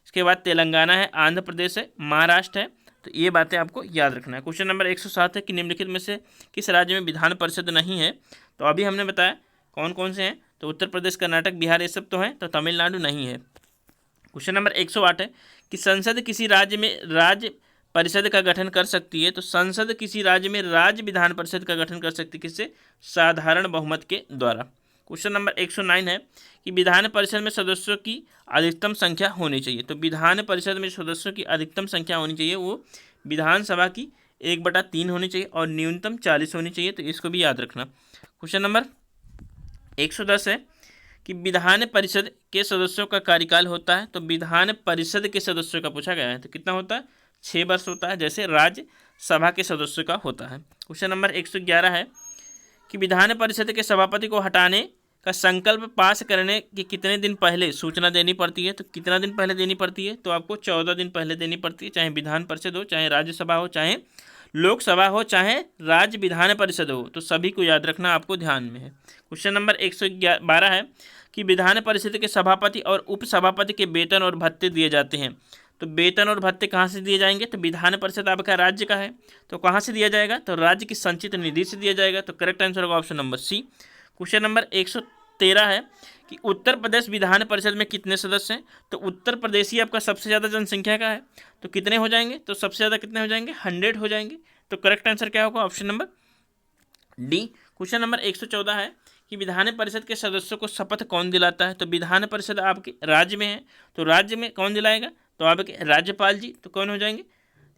इसके बाद तेलंगाना है, आंध्र प्रदेश है, महाराष्ट्र है। तो ये बातें आपको याद रखना है। क्वेश्चन नंबर 107 है कि निम्नलिखित में से किस राज्य में विधान परिषद नहीं है। तो अभी हमने बताया कौन कौन से हैं। तो उत्तर प्रदेश, कर्नाटक, बिहार ये सब तो हैं। तो तमिलनाडु नहीं है। क्वेश्चन नंबर 108 है कि संसद किसी राज्य में राज्य परिषद का गठन कर सकती है। तो संसद किसी राज्य में राज्य विधान परिषद का गठन कर सकती है, किससे? साधारण बहुमत के द्वारा। क्वेश्चन नंबर 109 है कि विधान परिषद में सदस्यों की अधिकतम संख्या होनी चाहिए। तो विधान परिषद में सदस्यों की अधिकतम संख्या होनी चाहिए वो विधानसभा की 1/3 होनी चाहिए और न्यूनतम 40 होनी चाहिए। तो इसको भी याद रखना। क्वेश्चन नंबर 110 है कि विधान परिषद के सदस्यों का कार्यकाल होता है। तो विधान परिषद के सदस्यों का पूछा गया है। तो कितना होता है? 6 वर्ष होता है, जैसे राज्यसभा के सदस्यों का होता है। क्वेश्चन नंबर 111 है कि विधान परिषद के सभापति को हटाने का संकल्प पास करने के कितने दिन पहले सूचना देनी पड़ती है। तो कितना दिन पहले देनी पड़ती है? तो आपको 14 दिन पहले देनी पड़ती है, चाहे विधान परिषद हो, चाहे राज्यसभा हो, चाहे लोकसभा हो, चाहे राज्य विधान परिषद हो। तो सभी को याद रखना आपको ध्यान में है। क्वेश्चन नंबर 112 है कि विधान परिषद के सभापति और उपसभापति के वेतन और भत्ते दिए जाते हैं। तो वेतन और भत्ते कहाँ से दिए जाएंगे, तो विधान परिषद आपका राज्य का है, तो कहाँ से दिया जाएगा, तो राज्य की संचित निधि से दिया जाएगा। तो करेक्ट आंसर होगा option number C. Question number 113 है कि उत्तर प्रदेश विधान परिषद में कितने सदस्य हैं, तो उत्तर प्रदेश ही आपका सबसे ज़्यादा जनसंख्या का है, तो कितने हो जाएंगे, तो सबसे ज़्यादा कितने हो जाएंगे, 100 हो जाएंगे। तो करेक्ट आंसर क्या होगा, option number D. Question number 114 है कि विधान परिषद के सदस्यों को शपथ कौन दिलाता है, तो विधान परिषद आपके राज्य में है, तो राज्य में कौन दिलाएगा, तो आपके राज्यपाल जी, तो कौन हो जाएंगे।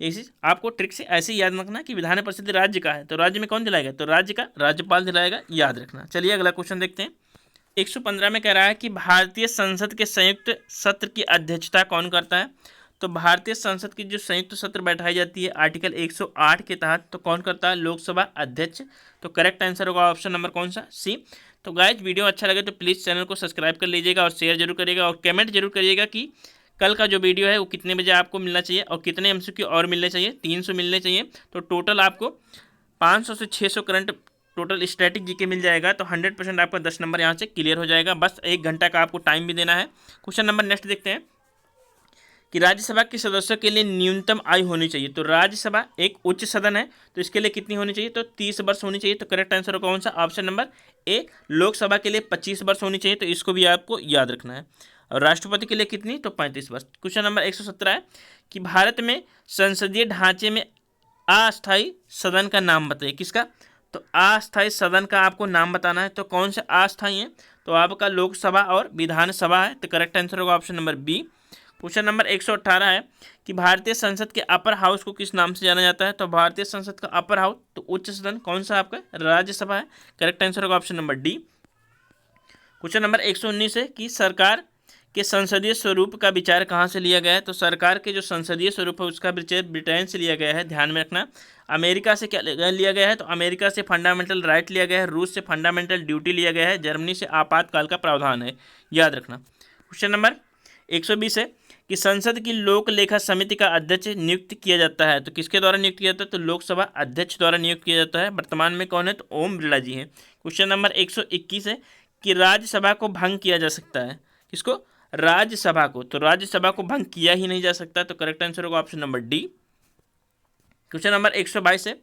इसी आपको ट्रिक से ऐसे ही याद रखना कि विधान परिषद राज्य का है, तो राज्य में कौन दिलाएगा, तो राज्य का राज्यपाल दिलाएगा, याद रखना। चलिए अगला क्वेश्चन देखते हैं। 115 में कह रहा है कि भारतीय संसद के संयुक्त सत्र की अध्यक्षता कौन करता है, तो भारतीय संसद की जो संयुक्त सत्र बैठाई जाती है आर्टिकल 108 के तहत, तो कौन करता है, लोकसभा अध्यक्ष। तो करेक्ट आंसर होगा ऑप्शन नंबर कौन सा, सी। तो गाइज वीडियो अच्छा लगे तो प्लीज़ चैनल को सब्सक्राइब कर लीजिएगा और शेयर जरूर करिएगा और कमेंट जरूर करिएगा कि कल का जो वीडियो है वो कितने बजे आपको मिलना चाहिए और कितने MCQ और मिलने चाहिए, 300 मिलने चाहिए। तो टोटल आपको 500 से 600 करंट टोटल स्टैटिक जीके मिल जाएगा, तो 100% आपका 10 नंबर यहाँ से क्लियर हो जाएगा। बस 1 घंटा का आपको टाइम भी देना है। क्वेश्चन नंबर नेक्स्ट देखते हैं कि राज्यसभा के सदस्यों के लिए न्यूनतम आयु होनी चाहिए, तो राज्यसभा एक उच्च सदन है, तो इसके लिए कितनी होनी चाहिए, तो 30 वर्ष होनी चाहिए। तो करेक्ट आंसर होगा कौन सा, ऑप्शन नंबर ए। लोकसभा के लिए 25 वर्ष होनी चाहिए, तो इसको भी आपको याद रखना है। और राष्ट्रपति के लिए कितनी, तो 35 वर्ष। क्वेश्चन नंबर 117 है कि भारत में संसदीय ढांचे में अस्थायी सदन का नाम बताइए, किसका, तो अस्थायी सदन का आपको नाम बताना है। तो कौन से अस्थायी है, तो आपका लोकसभा और विधानसभा है। तो करेक्ट आंसर होगा option number B. Question number 118 है कि भारतीय संसद के अपर हाउस को किस नाम से जाना जाता है, तो भारतीय संसद का अपर हाउस, तो उच्च सदन कौन सा आपका, राज्यसभा है। करेक्ट आंसर होगा option number D. Question number 119 है कि सरकार के संसदीय स्वरूप का विचार कहाँ से लिया गया है, तो सरकार के जो संसदीय स्वरूप है उसका विचार ब्रिटेन से लिया गया है, ध्यान में रखना। अमेरिका से क्या लिया गया है, तो अमेरिका से फंडामेंटल राइट लिया गया है, रूस से फंडामेंटल ड्यूटी लिया गया है, जर्मनी से आपातकाल का प्रावधान है, याद रखना। क्वेश्चन नंबर 120 है कि संसद की लोक लेखा समिति का अध्यक्ष नियुक्त किया जाता है, तो किसके द्वारा नियुक्त किया जाता है, तो लोकसभा अध्यक्ष द्वारा नियुक्त किया जाता है। वर्तमान में कौन है, तो ओम बिरला जी हैं। क्वेश्चन नंबर 121 है कि राज्यसभा को भंग किया जा सकता है, किसको, राज्यसभा को, तो राज्यसभा को भंग किया ही नहीं जा सकता। तो करेक्ट आंसर होगा option number D. Question number 122 है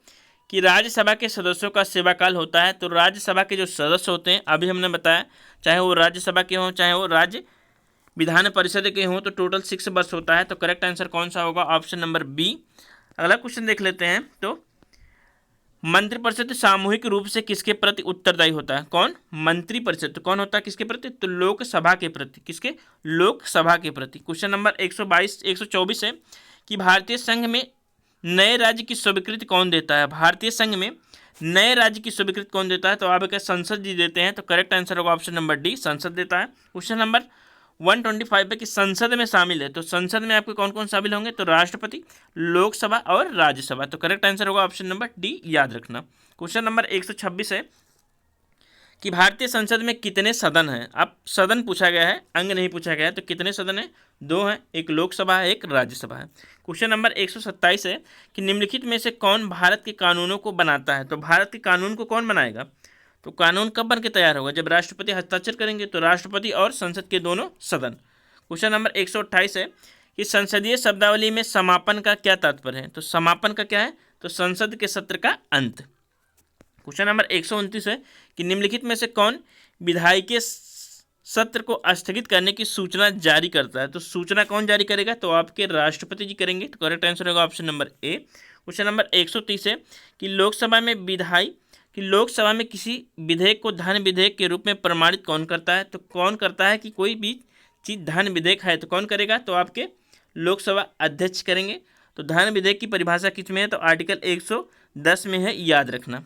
कि राज्यसभा के सदस्यों का सेवाकाल होता है, तो राज्यसभा के जो सदस्य होते हैं अभी हमने बताया, चाहे वो राज्यसभा के हों चाहे वो राज्य विधान परिषद के हों, तो टोटल 6 वर्ष होता है। तो करेक्ट आंसर कौन सा होगा, ऑप्शन नंबर बी। अगला क्वेश्चन देख लेते हैं। तो मंत्रिपरिषद सामूहिक रूप से किसके प्रति उत्तरदायी होता है, कौन, मंत्रिपरिषद, तो कौन होता है किसके प्रति, तो लोकसभा के प्रति, किसके, लोकसभा के प्रति। क्वेश्चन नंबर 124 है कि भारतीय संघ में नए राज्य की स्वीकृति कौन देता है, भारतीय संघ में नए राज्य की स्वीकृति कौन देता है, तो आपके संसद जी देते हैं। तो करेक्ट आंसर होगा ऑप्शन नंबर डी, संसद देता है। क्वेश्चन नंबर 125 है कि संसद में शामिल है, तो संसद में आपके कौन कौन शामिल होंगे, तो राष्ट्रपति, लोकसभा और राज्यसभा। तो करेक्ट आंसर होगा ऑप्शन नंबर डी, याद रखना। क्वेश्चन नंबर 126 है कि भारतीय संसद में कितने सदन हैं, अब सदन पूछा गया है, अंग नहीं पूछा गया है, तो कितने सदन हैं, 2 हैं, एक लोकसभा है एक राज्यसभा है। क्वेश्चन नंबर 127 है कि निम्नलिखित में से कौन भारत के कानूनों को बनाता है, तो भारत के कानून को कौन बनाएगा, तो कानून कब बन के तैयार होगा, जब राष्ट्रपति हस्ताक्षर करेंगे, तो राष्ट्रपति और संसद के दोनों सदन। क्वेश्चन नंबर 128 है कि संसदीय शब्दावली में समापन का क्या तात्पर्य है, तो समापन का क्या है, तो संसद के सत्र का अंत। क्वेश्चन नंबर 129 है कि निम्नलिखित में से कौन विधायिकीय सत्र को स्थगित करने की सूचना जारी करता है, तो सूचना कौन जारी करेगा, तो आपके राष्ट्रपति जी करेंगे। तो करेक्ट आंसर होगा option number A. Question number 130 है कि लोकसभा में किसी विधेयक को धन विधेयक के रूप में प्रमाणित कौन करता है, तो कौन करता है कि कोई भी चीज़ धन विधेयक है तो कौन करेगा, तो आपके लोकसभा अध्यक्ष करेंगे। तो धन विधेयक की परिभाषा किस में है, तो आर्टिकल 110 में है, याद रखना।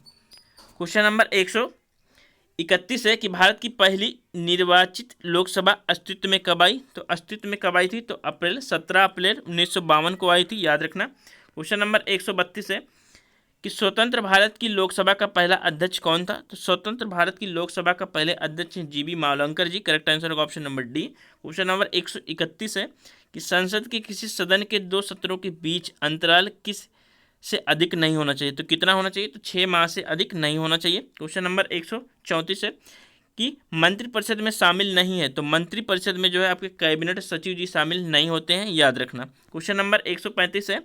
क्वेश्चन नंबर 131 है कि भारत की पहली निर्वाचित लोकसभा अस्तित्व में कब आई, तो अस्तित्व में कब आई थी, तो 17 अप्रैल 1952 को आई थी, याद रखना। क्वेश्चन नंबर 132 है कि स्वतंत्र भारत की लोकसभा का पहला अध्यक्ष कौन था, तो स्वतंत्र भारत की लोकसभा का पहले अध्यक्ष जीबी मावलंकर जी। करेक्ट आंसर होगा option number D. Question number 131 है कि संसद के किसी सदन के 2 सत्रों के बीच अंतराल किस से अधिक नहीं होना चाहिए, तो कितना होना चाहिए, तो 6 माह से अधिक नहीं होना चाहिए। क्वेश्चन नंबर 134 है कि मंत्रिपरिषद में शामिल नहीं है, तो मंत्रिपरिषद में जो है आपके कैबिनेट सचिव जी शामिल नहीं होते हैं, याद रखना। क्वेश्चन नंबर 135 है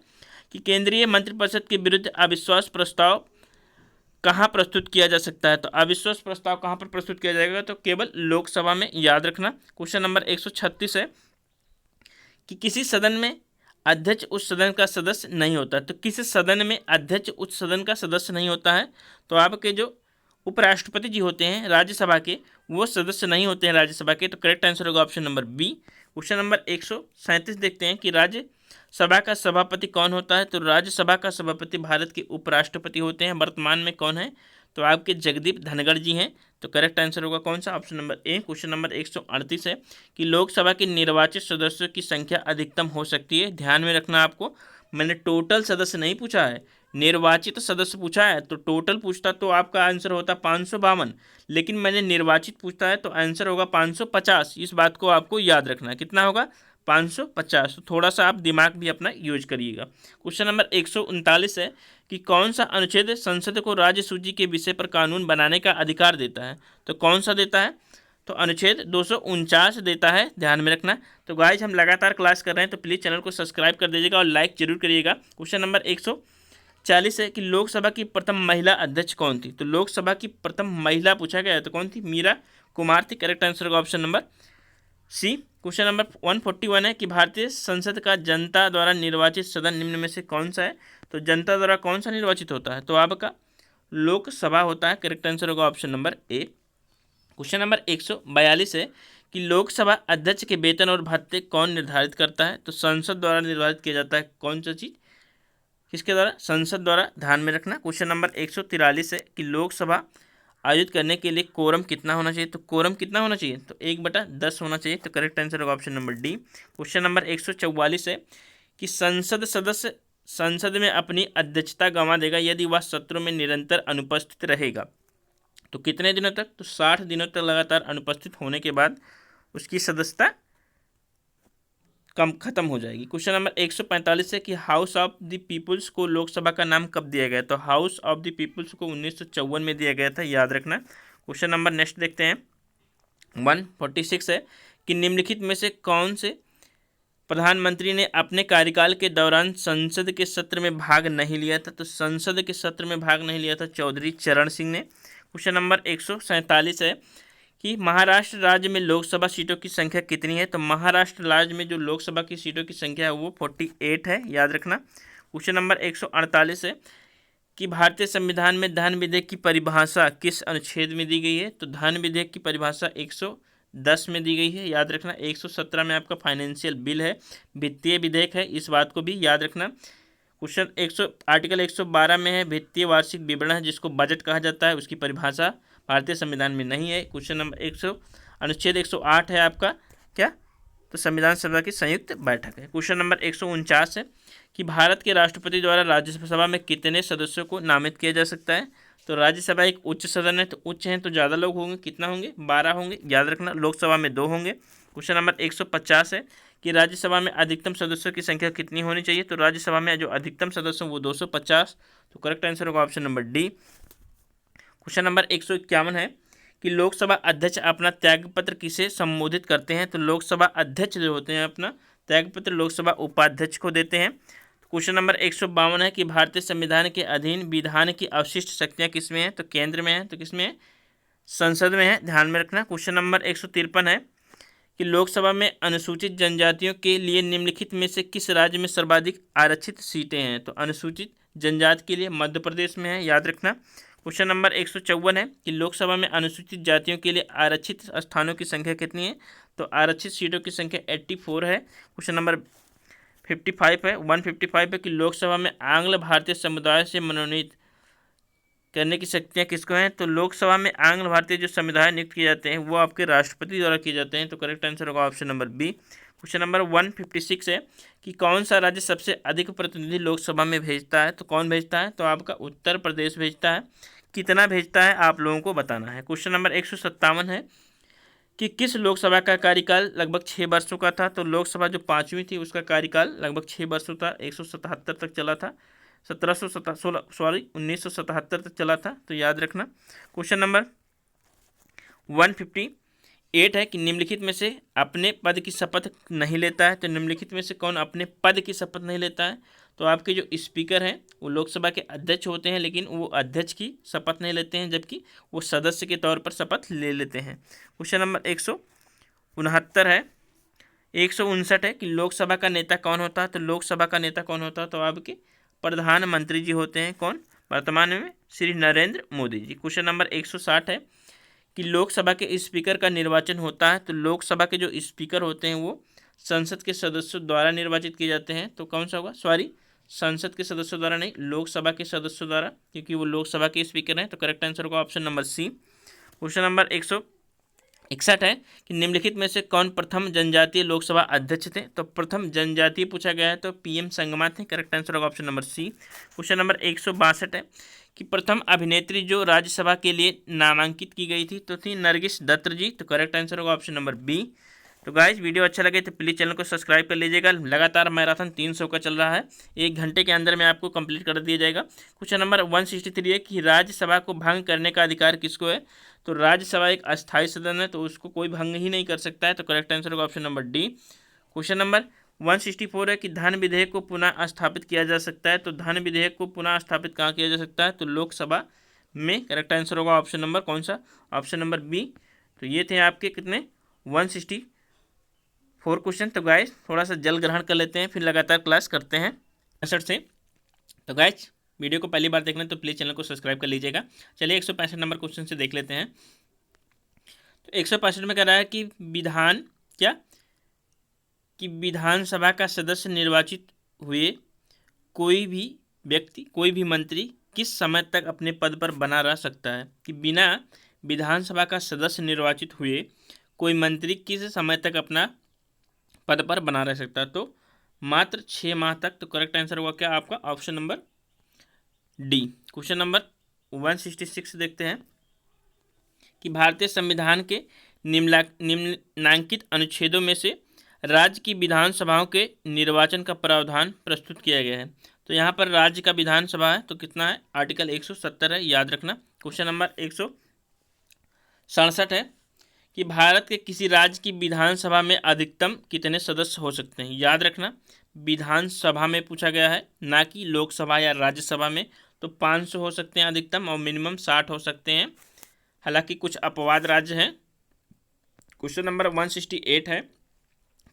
कि केंद्रीय मंत्रिपरिषद के विरुद्ध अविश्वास प्रस्ताव कहाँ प्रस्तुत किया जा सकता है, तो अविश्वास प्रस्ताव कहाँ पर प्रस्तुत किया जाएगा, तो केवल लोकसभा में, याद रखना। क्वेश्चन नंबर 136 है कि किसी सदन में अध्यक्ष उस सदन का सदस्य नहीं होता, तो किसी सदन में अध्यक्ष उस सदन का सदस्य नहीं होता है, तो आपके जो उपराष्ट्रपति जी होते हैं राज्यसभा के, वो सदस्य नहीं होते हैं राज्यसभा के, तो करेक्ट आंसर होगा option number B. Question number 137 देखते हैं कि राज्यसभा का सभापति कौन होता है, तो राज्यसभा का सभापति भारत के उपराष्ट्रपति होते हैं, वर्तमान में कौन है, तो आपके जगदीप धनखड़ जी हैं, तो करेक्ट आंसर होगा कौन सा, option number A. Question number 138 है कि लोकसभा के निर्वाचित सदस्यों की संख्या अधिकतम हो सकती है, ध्यान में रखना आपको, मैंने टोटल सदस्य नहीं पूछा है, निर्वाचित सदस्य पूछा है, तो टोटल पूछता तो आपका आंसर होता 552, लेकिन मैंने निर्वाचित पूछता है तो आंसर होगा 550। इस बात को आपको याद रखना है, कितना होगा 550, तो थोड़ा सा आप दिमाग भी अपना यूज करिएगा। क्वेश्चन नंबर 139 है कि कौन सा अनुच्छेद संसद को राज्य सूची के विषय पर कानून बनाने का अधिकार देता है, तो कौन सा देता है, तो अनुच्छेद 249 देता है, ध्यान में रखना। तो गाइज हम लगातार क्लास कर रहे हैं, तो प्लीज़ चैनल को सब्सक्राइब कर दीजिएगा और लाइक जरूर करिएगा। क्वेश्चन नंबर 140 है कि लोकसभा की प्रथम महिला अध्यक्ष कौन थी, तो लोकसभा की प्रथम महिला पूछा गया है, तो कौन थी, मीरा कुमार थी, करेक्ट आंसर होगा option number C. Question number 141 है कि भारतीय संसद का जनता द्वारा निर्वाचित सदन निम्न में से कौन सा है, तो जनता द्वारा कौन सा निर्वाचित होता है, तो आपका लोकसभा होता है, करेक्ट आंसर होगा option number A. Question number 142 है कि लोकसभा अध्यक्ष के वेतन और भत्ते कौन निर्धारित करता है, तो संसद द्वारा निर्धारित किया जाता है, कौन सा चीज़, किसके द्वारा, संसद द्वारा, ध्यान में रखना। क्वेश्चन नंबर 143 है कि लोकसभा आयोजित करने के लिए कोरम कितना होना चाहिए, तो कोरम कितना होना चाहिए, तो 1/10 होना चाहिए, तो करेक्ट आंसर होगा option number D. Question number 144 है कि संसद सदस्य संसद में अपनी अध्यक्षता गंवा देगा यदि वह सत्रों में निरंतर अनुपस्थित रहेगा, तो कितने दिनों तक, तो 60 दिनों तक लगातार अनुपस्थित होने के बाद उसकी सदस्यता कम खत्म हो जाएगी। क्वेश्चन नंबर 145 है कि हाउस ऑफ द पीपुल्स को लोकसभा का नाम कब दिया गया, तो हाउस ऑफ द पीपुल्स को 1954 में दिया गया था, याद रखना। क्वेश्चन नंबर नेक्स्ट देखते हैं 146 है कि निम्नलिखित में से कौन से प्रधानमंत्री ने अपने कार्यकाल के दौरान संसद के सत्र में भाग नहीं लिया था, तो संसद के सत्र में भाग नहीं लिया था चौधरी चरण सिंह ने। क्वेश्चन नंबर 147 है कि महाराष्ट्र राज्य में लोकसभा सीटों की संख्या कितनी है, तो महाराष्ट्र राज्य में जो लोकसभा की सीटों की संख्या है वो 48 है, याद रखना। क्वेश्चन नंबर 148 है कि भारतीय संविधान में धन विधेयक की परिभाषा किस अनुच्छेद में दी गई है, तो धन विधेयक की परिभाषा 110 में दी गई है, याद रखना। 117 में आपका फाइनेंशियल बिल है, वित्तीय विधेयक है, इस बात को भी याद रखना। क्वेश्चन आर्टिकल 112 में है वित्तीय वार्षिक विवरण है जिसको बजट कहा जाता है, उसकी परिभाषा भारतीय संविधान में नहीं है। क्वेश्चन नंबर अनुच्छेद 108 है आपका क्या, तो संविधान सभा की संयुक्त बैठक है। क्वेश्चन नंबर 149 है कि भारत के राष्ट्रपति द्वारा राज्यसभा में कितने सदस्यों को नामित किया जा सकता है, तो राज्यसभा एक उच्च सदन है, तो उच्च हैं तो ज़्यादा लोग होंगे, कितना होंगे, 12 होंगे, याद रखना। लोकसभा में 2 होंगे। क्वेश्चन नंबर 150 है कि राज्यसभा में अधिकतम सदस्यों की संख्या कितनी होनी चाहिए, तो राज्यसभा में जो अधिकतम सदस्य वो 250, तो करेक्ट आंसर होगा option number D. Question number 151 है कि लोकसभा अध्यक्ष अपना त्यागपत्र किसे संबोधित करते हैं, तो लोकसभा अध्यक्ष जो होते हैं अपना त्यागपत्र लोकसभा उपाध्यक्ष को देते हैं। क्वेश्चन नंबर 152 है कि भारतीय संविधान के अधीन विधान की अवशिष्ट शक्तियाँ किसमें हैं, तो केंद्र में है, तो किसमें है, संसद में है, ध्यान में रखना। क्वेश्चन नंबर 153 है कि लोकसभा में अनुसूचित जनजातियों के लिए निम्नलिखित में से किस राज्य में सर्वाधिक आरक्षित सीटें हैं, तो अनुसूचित जनजाति के लिए मध्य प्रदेश में है, याद रखना। क्वेश्चन नंबर 154 है कि लोकसभा में अनुसूचित जातियों के लिए आरक्षित स्थानों की संख्या कितनी है, तो आरक्षित सीटों की संख्या 84 है। क्वेश्चन नंबर 155 है कि लोकसभा में आंग्ल भारतीय समुदाय से मनोनीत करने की शक्तियाँ किसको हैं, तो लोकसभा में आंग्ल भारतीय जो समुदाय नियुक्त किए जाते हैं वो आपके राष्ट्रपति द्वारा किए जाते हैं, तो करेक्ट आंसर होगा option number B. Question number 156 है कि कौन सा राज्य सबसे अधिक प्रतिनिधि लोकसभा में भेजता है, तो कौन भेजता है, तो आपका उत्तर प्रदेश भेजता है। कितना भेजता है आप लोगों को बताना है। क्वेश्चन नंबर 157 है कि किस लोकसभा का कार्यकाल लगभग 6 वर्षों का था, तो लोकसभा जो 5वीं थी उसका कार्यकाल लगभग 6 वर्षों था, 177 तक चला था, 1977 तक चला था, तो याद रखना। क्वेश्चन नंबर 158 है कि निम्नलिखित में से अपने पद की शपथ नहीं लेता है। तो निम्नलिखित में से कौन अपने पद की शपथ नहीं लेता है? तो आपके जो स्पीकर हैं वो लोकसभा के अध्यक्ष होते हैं, लेकिन वो अध्यक्ष की शपथ नहीं लेते हैं, जबकि वो सदस्य के तौर पर शपथ ले लेते हैं। क्वेश्चन नंबर 169 है, 159 है कि लोकसभा का नेता कौन होता है? तो लोकसभा का नेता कौन होता है? तो आपके प्रधानमंत्री जी होते हैं। कौन? वर्तमान में श्री नरेंद्र मोदी जी। क्वेश्चन नंबर 160 है कि लोकसभा के स्पीकर का निर्वाचन होता है। तो लोकसभा के जो स्पीकर होते हैं वो संसद के सदस्यों द्वारा निर्वाचित किए जाते हैं। तो कौन सा होगा? सॉरी, संसद के सदस्यों द्वारा नहीं, लोकसभा के सदस्यों द्वारा, क्योंकि वो लोकसभा के स्पीकर हैं। तो करेक्ट आंसर होगा option number C. Question number 161 है कि निम्नलिखित में से कौन प्रथम जनजातीय लोकसभा अध्यक्ष थे? तो प्रथम जनजातीय पूछा गया है तो PM संगमा थे। करेक्ट आंसर होगा option number C. Question number 162 है कि प्रथम अभिनेत्री जो राज्यसभा के लिए नामांकित की गई थी तो थी नरगिस दत्त जी। तो करेक्ट आंसर होगा ऑप्शन नंबर बी। तो गाइज वीडियो अच्छा लगे तो प्लीज़ चैनल को सब्सक्राइब कर लीजिएगा। लगातार मैराथन 300 का चल रहा है, 1 घंटे के अंदर में आपको कंप्लीट कर दिया जाएगा। क्वेश्चन नंबर 163 है कि राज्यसभा को भंग करने का अधिकार किसको है? तो राज्यसभा एक अस्थायी सदन है, तो उसको कोई भंग ही नहीं कर सकता है। तो करेक्ट आंसर होगा option number D. Question number 164 है कि धन विधेयक को पुनः स्थापित किया जा सकता है। तो धन विधेयक को पुनः स्थापित कहाँ किया जा सकता है? तो लोकसभा में। करेक्ट आंसर होगा ऑप्शन नंबर कौन सा? Option number B. तो ये थे आपके कितने 164 क्वेश्चन। तो गाइज थोड़ा सा जल ग्रहण कर लेते हैं, फिर लगातार क्लास करते हैं 65 से। तो गाइज वीडियो को पहली बार देखना तो प्लीज़ चैनल को सब्सक्राइब कर लीजिएगा। चलिए 165 नंबर क्वेश्चन से देख लेते हैं। तो 165 में कह रहा है कि विधानसभा का सदस्य निर्वाचित हुए कोई भी व्यक्ति, कोई भी मंत्री किस समय तक अपने पद पर बना रह सकता है? कि बिना विधानसभा का सदस्य निर्वाचित हुए कोई मंत्री किस समय तक अपना पद पर बना रह सकता है? तो मात्र 6 माह तक। तो करेक्ट आंसर होगा क्या आपका? Option number D. Question number 166 देखते हैं कि भारतीय संविधान के निम्नांकित अनुच्छेदों में से राज्य की विधानसभाओं के निर्वाचन का प्रावधान प्रस्तुत किया गया है। तो यहाँ पर राज्य का विधानसभा है तो कितना है? आर्टिकल 170 है, याद रखना। क्वेश्चन नंबर 167 है कि भारत के किसी राज्य की विधानसभा में अधिकतम कितने सदस्य हो सकते हैं? याद रखना, विधानसभा में पूछा गया है, ना कि लोकसभा या राज्यसभा में। तो 500 हो सकते हैं अधिकतम और मिनिमम 60 हो सकते हैं, हालांकि कुछ अपवाद राज्य हैं। क्वेश्चन नंबर 168 है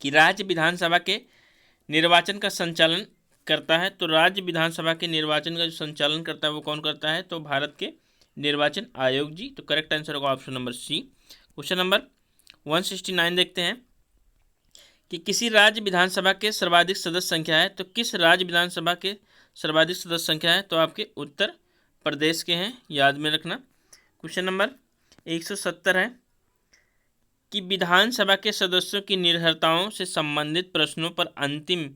कि राज्य विधानसभा के निर्वाचन का संचालन करता है। तो राज्य विधानसभा के निर्वाचन का जो संचालन करता है वो कौन करता है? तो भारत के निर्वाचन आयोग जी। तो करेक्ट आंसर होगा option number C. Question number 169 देखते हैं कि किसी राज्य विधानसभा के सर्वाधिक सदस्य संख्या है। तो किस राज्य विधानसभा के सर्वाधिक सदस्य संख्या है? तो आपके उत्तर प्रदेश के हैं, याद में रखना। क्वेश्चन नंबर 170 है कि विधानसभा के सदस्यों की निर्भरताओं से संबंधित प्रश्नों पर अंतिम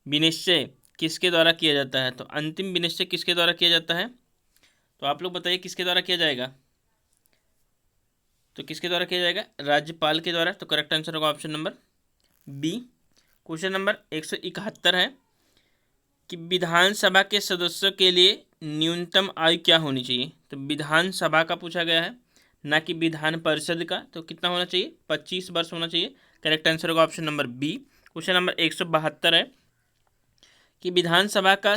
विनिश्चय किसके द्वारा किया जाता है? तो अंतिम विनिश्चय किसके द्वारा किया जाता है? तो आप लोग बताइए किसके द्वारा किया जाएगा? तो किसके द्वारा किया जाएगा? राज्यपाल के द्वारा। तो करेक्ट आंसर होगा option number B. Question number 171 है कि विधानसभा के सदस्यों के लिए न्यूनतम आयु क्या होनी चाहिए? तो विधानसभा का पूछा गया है, ना कि विधान परिषद का। तो कितना होना चाहिए? 25 वर्ष होना चाहिए। करेक्ट आंसर होगा option number B. Question number 172 है कि विधानसभा का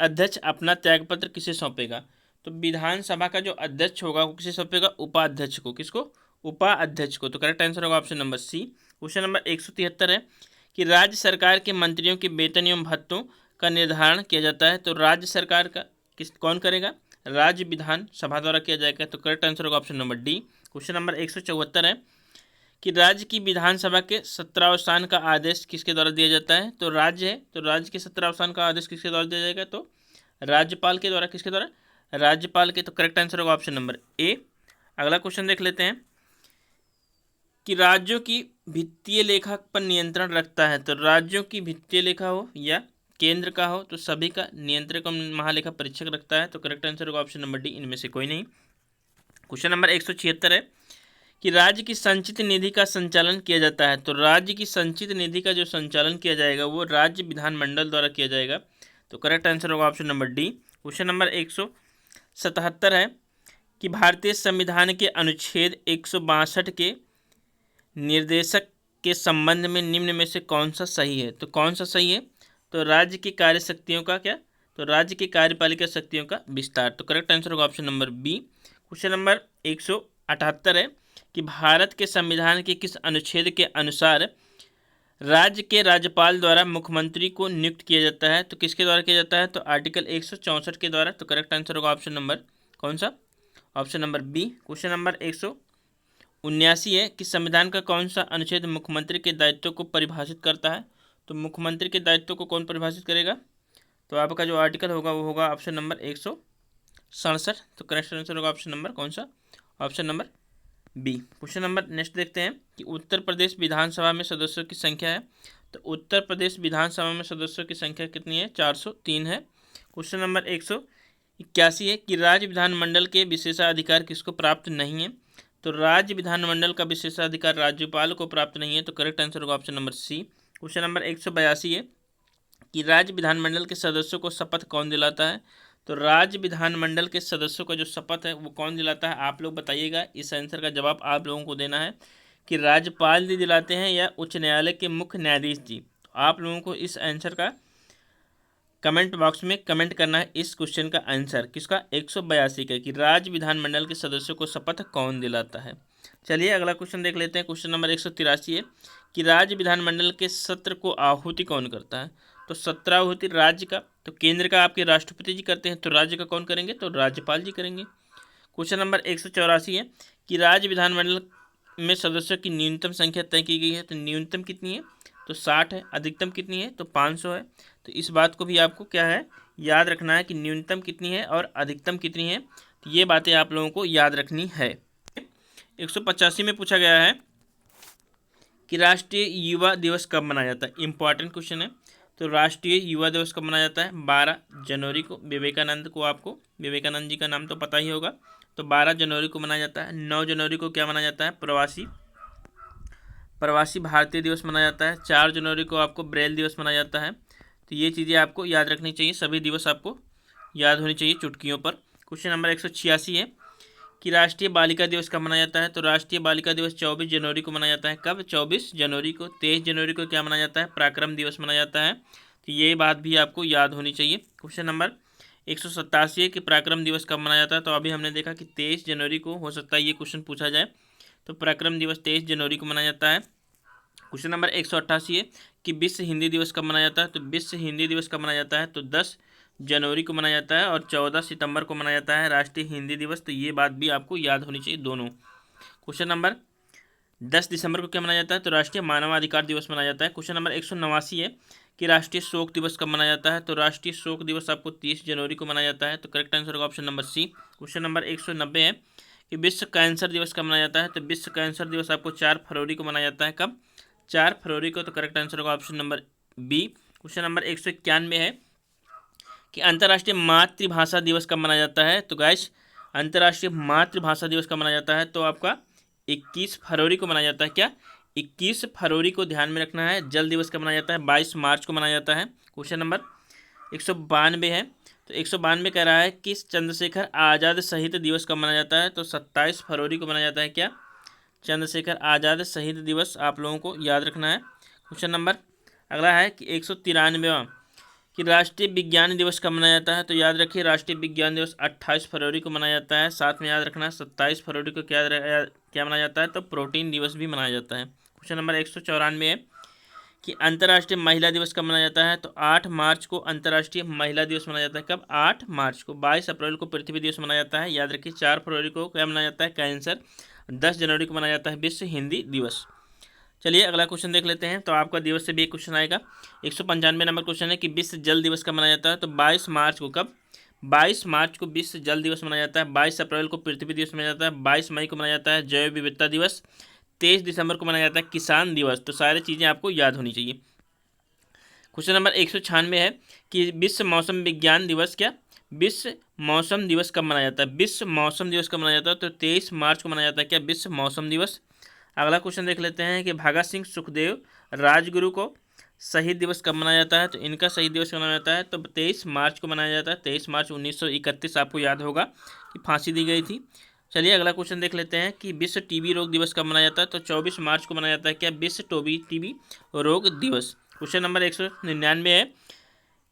अध्यक्ष अपना त्यागपत्र किसे सौंपेगा? तो विधानसभा का जो अध्यक्ष होगा वो किसे सौंपेगा? उपाध्यक्ष को। किसको? उपाध्यक्ष को। तो करेक्ट आंसर होगा option number C. Question number 173 है कि राज्य सरकार के मंत्रियों के वेतन एवं भत्तों का निर्धारण किया जाता है। तो राज्य सरकार का कौन करेगा? राज्य विधानसभा द्वारा किया जाएगा। तो करेक्ट आंसर होगा option number D. Question number 174 है कि राज्य की विधानसभा के सत्रावसान का आदेश किसके द्वारा दिया जाता है? तो राज्य है, तो राज्य के सत्रावसान का आदेश किसके द्वारा दिया जाएगा? तो राज्यपाल के द्वारा। किसके द्वारा? राज्यपाल के। तो करेक्ट आंसर होगा ऑप्शन नंबर ए। अगला क्वेश्चन देख लेते हैं कि राज्यों की वित्तीय लेखा पर नियंत्रण रखता है। तो राज्यों की वित्तीय लेखा हो या केंद्र का हो तो सभी का नियंत्रक और महालेखा परीक्षक रखता है। तो करेक्ट आंसर होगा ऑप्शन नंबर डी, इनमें से कोई नहीं। क्वेश्चन नंबर 176 है कि राज्य की संचित निधि का संचालन किया जाता है। तो राज्य की संचित निधि का जो संचालन किया जाएगा वो राज्य विधानमंडल द्वारा किया जाएगा। तो करेक्ट आंसर होगा option number D. Question number 177 है कि भारतीय संविधान के अनुच्छेद 162 के निर्देशक के संबंध में निम्न में से कौन सा सही है। तो कौन सा सही है, तो राज्य की कार्य शक्तियों का क्या, तो राज्य की कार्यपालिका शक्तियों का विस्तार। तो करेक्ट आंसर होगा option number B. Question number 178 है कि भारत के संविधान के किस अनुच्छेद के अनुसार राज्य के राज्यपाल द्वारा मुख्यमंत्री को नियुक्त किया जाता है। तो किसके द्वारा किया जाता है, तो आर्टिकल 164 के द्वारा। तो करेक्ट आंसर होगा ऑप्शन नंबर कौन सा, option number B. Question number 179 है कि संविधान का कौन सा अनुच्छेद मुख्यमंत्री के दायित्व को परिभाषित करता है। तो मुख्यमंत्री के दायित्व को कौन परिभाषित करेगा, तो आपका जो आर्टिकल होगा वो होगा ऑप्शन नंबर 167। तो करेक्ट आंसर होगा ऑप्शन नंबर कौन सा, option number B. Question number next देखते हैं कि उत्तर प्रदेश विधानसभा में सदस्यों की संख्या है। तो उत्तर प्रदेश विधानसभा में सदस्यों की संख्या कितनी है, 403 है। क्वेश्चन नंबर 181 है कि राज्य विधानमंडल के विशेषाधिकार किसको प्राप्त नहीं है। तो राज्य विधानमंडल का विशेषाधिकार राज्यपाल को प्राप्त नहीं है। तो करेक्ट आंसर होगा option number C. Question number 182 है कि राज्य विधानमंडल के सदस्यों को शपथ कौन दिलाता है। तो राज्य विधानमंडल के सदस्यों का जो शपथ है वो कौन दिलाता है, आप लोग बताइएगा। इस आंसर का जवाब आप लोगों को देना है कि राज्यपाल जी दिलाते हैं या उच्च न्यायालय के मुख्य न्यायाधीश जी। तो आप लोगों को इस आंसर का कमेंट बॉक्स में कमेंट करना है। इस क्वेश्चन का आंसर किसका, 182 का, कि राज्य विधानमंडल के सदस्यों को शपथ कौन दिलाता है। चलिए अगला क्वेश्चन देख लेते हैं। क्वेश्चन नंबर 183 है कि राज्य विधानमंडल के सत्र को आहुति कौन करता है। तो सत्राहुति राज्य का, तो केंद्र का आपके राष्ट्रपति जी करते हैं, तो राज्य का कौन करेंगे, तो राज्यपाल जी करेंगे। क्वेश्चन नंबर 184 है कि राज्य विधानमंडल में सदस्यों की न्यूनतम संख्या तय की गई है। तो न्यूनतम कितनी है, तो 60 है। अधिकतम कितनी है, तो 500 है। तो इस बात को भी आपको क्या है, याद रखना है कि न्यूनतम कितनी है और अधिकतम कितनी है। तो ये बातें आप लोगों को याद रखनी है। 185 में पूछा गया है कि राष्ट्रीय युवा दिवस कब मनाया जाता है। इंपॉर्टेंट क्वेश्चन है। तो राष्ट्रीय युवा दिवस कब मनाया जाता है, 12 जनवरी को। विवेकानंद को, आपको विवेकानंद जी का नाम तो पता ही होगा। तो 12 जनवरी को मनाया जाता है। 9 जनवरी को क्या मनाया जाता है, प्रवासी भारतीय दिवस मनाया जाता है। 4 जनवरी को आपको ब्रेल दिवस मनाया जाता है। तो ये चीज़ें आपको याद रखनी चाहिए, सभी दिवस आपको याद होनी चाहिए चुटकियों पर। क्वेश्चन नंबर 186 है कि राष्ट्रीय बालिका दिवस कब मनाया जाता है। तो राष्ट्रीय बालिका दिवस 24 जनवरी को मनाया जाता है। कब, 24 जनवरी को। 23 जनवरी को क्या मनाया जाता है, पराक्रम दिवस मनाया जाता है। तो ये बात भी आपको याद होनी चाहिए। क्वेश्चन नंबर 187 है कि पराक्रम दिवस कब मनाया जाता है। तो अभी हमने देखा कि 23 जनवरी को, हो सकता है ये क्वेश्चन पूछा जाए। तो पराक्रम दिवस 23 जनवरी को मनाया जाता है। क्वेश्चन नंबर 188 है कि विश्व हिंदी दिवस कब मनाया जाता है। तो विश्व हिंदी दिवस कब मनाया जाता है, तो 10 जनवरी को मनाया जाता है और 14 सितंबर को मनाया जाता है राष्ट्रीय हिंदी दिवस। तो ये बात भी आपको याद होनी चाहिए दोनों। क्वेश्चन नंबर 10 दिसंबर को क्या मनाया जाता है, तो राष्ट्रीय मानवाधिकार दिवस मनाया जाता है। क्वेश्चन नंबर 189 है कि राष्ट्रीय शोक दिवस कब मनाया जाता है। तो राष्ट्रीय शोक दिवस आपको 30 जनवरी को मनाया जाता है। तो करेक्ट आंसर होगा option number C. Question number 190 है कि विश्व कैंसर दिवस कब मनाया जाता है। तो विश्व कैंसर दिवस आपको 4 फरवरी को मनाया जाता है। कब, 4 फरवरी को। तो करेक्ट आंसर होगा option number B. Question number 191 है कि अंतर्राष्ट्रीय मातृभाषा दिवस कब मनाया जाता है। तो गाइस अंतर्राष्ट्रीय मातृभाषा दिवस कब मनाया जाता है, तो आपका 21 फरवरी को मनाया जाता है। क्या, 21 फरवरी को ध्यान में रखना है। जल दिवस कब मनाया जाता है, 22 मार्च को मनाया जाता है। क्वेश्चन नंबर 192 है। तो 192 कह रहा है कि चंद्रशेखर आज़ाद शहीद दिवस कब मनाया जाता है। तो 27 फरवरी को मनाया जाता है। क्या, चंद्रशेखर आज़ाद शहीद दिवस आप लोगों को याद रखना है। क्वेश्चन नंबर अगला है कि 193वां कि राष्ट्रीय विज्ञान दिवस कब मनाया जाता है। तो याद रखिए राष्ट्रीय विज्ञान दिवस 28 फरवरी को मनाया जाता है। साथ में याद रखना 27 फरवरी को क्या मनाया जाता है, तो प्रोटीन दिवस भी मनाया जाता है। क्वेश्चन नंबर 194 है कि अंतर्राष्ट्रीय महिला दिवस कब मनाया जाता है। तो 8 मार्च को अंतर्राष्ट्रीय महिला दिवस मनाया जाता है। कब, 8 मार्च को। 22 अप्रैल को पृथ्वी दिवस मनाया जाता है। याद रखिए 4 फरवरी को क्या मनाया जाता है, कैंसर। 10 जनवरी को मनाया जाता है विश्व हिंदी दिवस। चलिए अगला क्वेश्चन देख लेते हैं। तो आपका दिवस से भी एक क्वेश्चन आएगा। 195 नंबर क्वेश्चन है कि विश्व जल दिवस कब मनाया जाता है। तो 22 मार्च को। कब, 22 मार्च को विश्व जल दिवस मनाया जाता है। 22 अप्रैल को पृथ्वी दिवस मनाया जाता है। 22 मई को मनाया जाता है जैव विविधता दिवस। 23 दिसंबर को मनाया जाता है किसान दिवस। तो सारी चीज़ें आपको याद होनी चाहिए। क्वेश्चन नंबर 196 है कि विश्व मौसम विज्ञान दिवस, क्या, विश्व मौसम दिवस कब मनाया जाता है। विश्व मौसम दिवस कब मनाया जाता है, तो 23 मार्च को मनाया जाता है। क्या, विश्व मौसम दिवस। अगला क्वेश्चन देख लेते हैं कि भगत सिंह सुखदेव राजगुरु को शहीद दिवस कब मनाया जाता है। तो इनका शहीद दिवस कब मनाया जाता है, तो 23 मार्च को मनाया जाता है। 23 मार्च 1931 आपको याद होगा कि फांसी दी गई थी। चलिए अगला क्वेश्चन देख लेते हैं कि विश्व टीबी रोग दिवस कब मनाया जाता है। तो 24 मार्च को मनाया जाता है क्या विश्व टीबी रोग दिवस। क्वेश्चन नंबर 199 है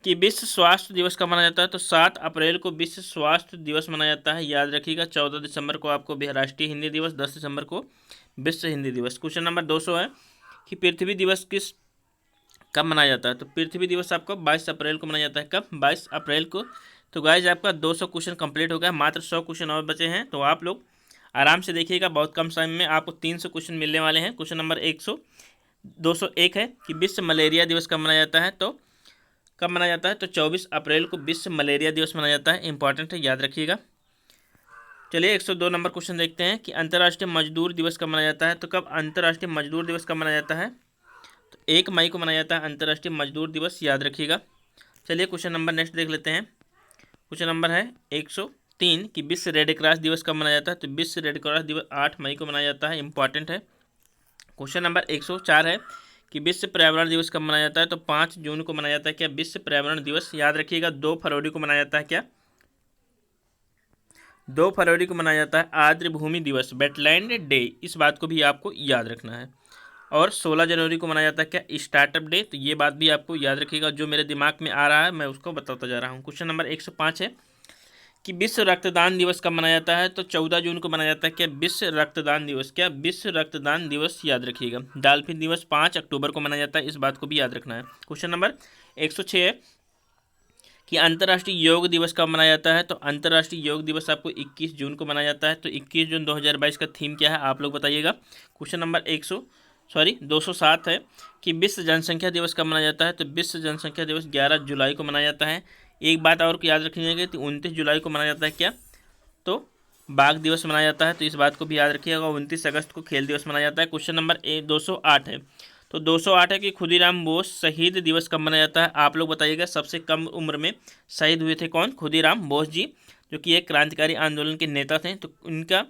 कि विश्व स्वास्थ्य दिवस कब मनाया जाता है। तो 7 अप्रैल को विश्व स्वास्थ्य दिवस मनाया जाता है, याद रखिएगा। 14 दिसंबर को आपको राष्ट्रीय हिंदी दिवस, 10 दिसंबर को विश्व हिंदी दिवस। क्वेश्चन नंबर 200 है कि पृथ्वी दिवस कब मनाया जाता है। तो पृथ्वी दिवस आपको 22 अप्रैल को मनाया जाता है। कब? 22 अप्रैल को। तो गाइज आपका 200 क्वेश्चन कंप्लीट हो गया, मात्र 100 क्वेश्चन और बचे हैं। तो आप लोग आराम से देखिएगा, बहुत कम समय में आपको 300 क्वेश्चन मिलने वाले हैं। क्वेश्चन नंबर 201 है कि विश्व मलेरिया दिवस कब मनाया जाता है। तो कब मनाया जाता है। तो 24 अप्रैल को विश्व मलेरिया दिवस मनाया जाता है, इंपॉर्टेंट है, याद रखिएगा। चलिए 102 नंबर क्वेश्चन देखते हैं कि अंतर्राष्ट्रीय मजदूर दिवस कब मनाया जाता है। तो कब अंतर्राष्ट्रीय मजदूर दिवस कब मनाया जाता है। तो 1 मई को मनाया जाता है अंतर्राष्ट्रीय मजदूर दिवस, याद रखिएगा। चलिए क्वेश्चन नंबर नेक्स्ट देख लेते हैं। क्वेश्चन नंबर है 103 कि विश्व रेड क्रॉस दिवस कब मनाया जाता है। तो विश्व रेड क्रॉस दिवस 8 मई को मनाया जाता है, इंपॉर्टेंट है। क्वेश्चन नंबर 104 है कि विश्व पर्यावरण दिवस कब मनाया जाता है। तो 5 जून को मनाया जाता है क्या विश्व पर्यावरण दिवस, याद रखिएगा। 2 फरवरी को मनाया जाता है क्या 2 फरवरी को मनाया जाता है आर्द्र भूमि दिवस, वेटलैंड डे, इस बात को भी आपको याद रखना है। और 16 जनवरी को मनाया जाता है क्या स्टार्टअप डे, तो ये बात भी आपको याद रखिएगा। जो मेरे दिमाग में आ रहा है मैं उसको बताता जा रहा हूँ। क्वेश्चन नंबर 105 है कि विश्व रक्तदान दिवस कब मनाया जाता है। तो 14 जून को मनाया जाता है क्या विश्व रक्तदान दिवस, क्या विश्व रक्तदान दिवस, याद रखिएगा। डॉल्फिन दिवस 5 अक्टूबर को मनाया जाता है, इस बात को भी याद रखना है। क्वेश्चन नंबर 106 है कि अंतर्राष्ट्रीय योग दिवस कब मनाया जाता है। तो अंतर्राष्ट्रीय योग दिवस आपको 21 जून को मनाया जाता है। तो 21 जून 2022 का थीम क्या है आप लोग बताइएगा। क्वेश्चन नंबर 207 है कि विश्व जनसंख्या दिवस कब मनाया जाता है। तो विश्व जनसंख्या दिवस 11 जुलाई को मनाया जाता है। एक बात और याद रखिएगा कि 29 जुलाई को मनाया जाता है क्या, तो बाघ दिवस मनाया जाता है, तो इस बात को भी याद रखिएगा। 29 अगस्त को खेल दिवस मनाया जाता है। क्वेश्चन नंबर 208 है। तो 208 है कि खुदीराम बोस शहीद दिवस कब मनाया जाता है, आप लोग बताइएगा। सबसे कम उम्र में शहीद हुए थे कौन, खुदीराम बोस जी, जो कि एक क्रांतिकारी आंदोलन के नेता थे। तो उनका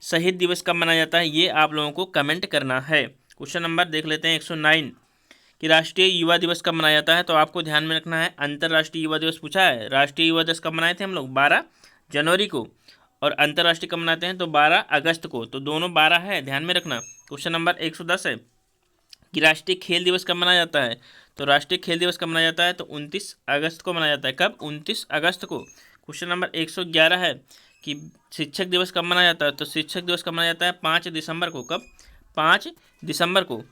शहीद दिवस कब मनाया जाता है, ये आप लोगों को कमेंट करना है। क्वेश्चन नंबर देख लेते हैं 109 कि राष्ट्रीय युवा दिवस कब मनाया जाता है। तो आपको ध्यान में रखना है, अंतर्राष्ट्रीय युवा दिवस पूछा है। राष्ट्रीय युवा दिवस कब मनाए थे हम लोग, 12 जनवरी को, और अंतर्राष्ट्रीय कब मनाते हैं तो 12 अगस्त को, तो दोनों 12 है, ध्यान में रखना। क्वेश्चन नंबर 110 है कि राष्ट्रीय खेल दिवस कब मनाया जाता है। तो राष्ट्रीय खेल दिवस कब मनाया जाता है, तो 29 अगस्त को मनाया जाता है। कब, 29 अगस्त को। क्वेश्चन नंबर 111 है कि शिक्षक दिवस कब मनाया जाता है। तो शिक्षक दिवस कब मनाया जाता है, 5 दिसंबर को। कब, 5 दिसंबर को,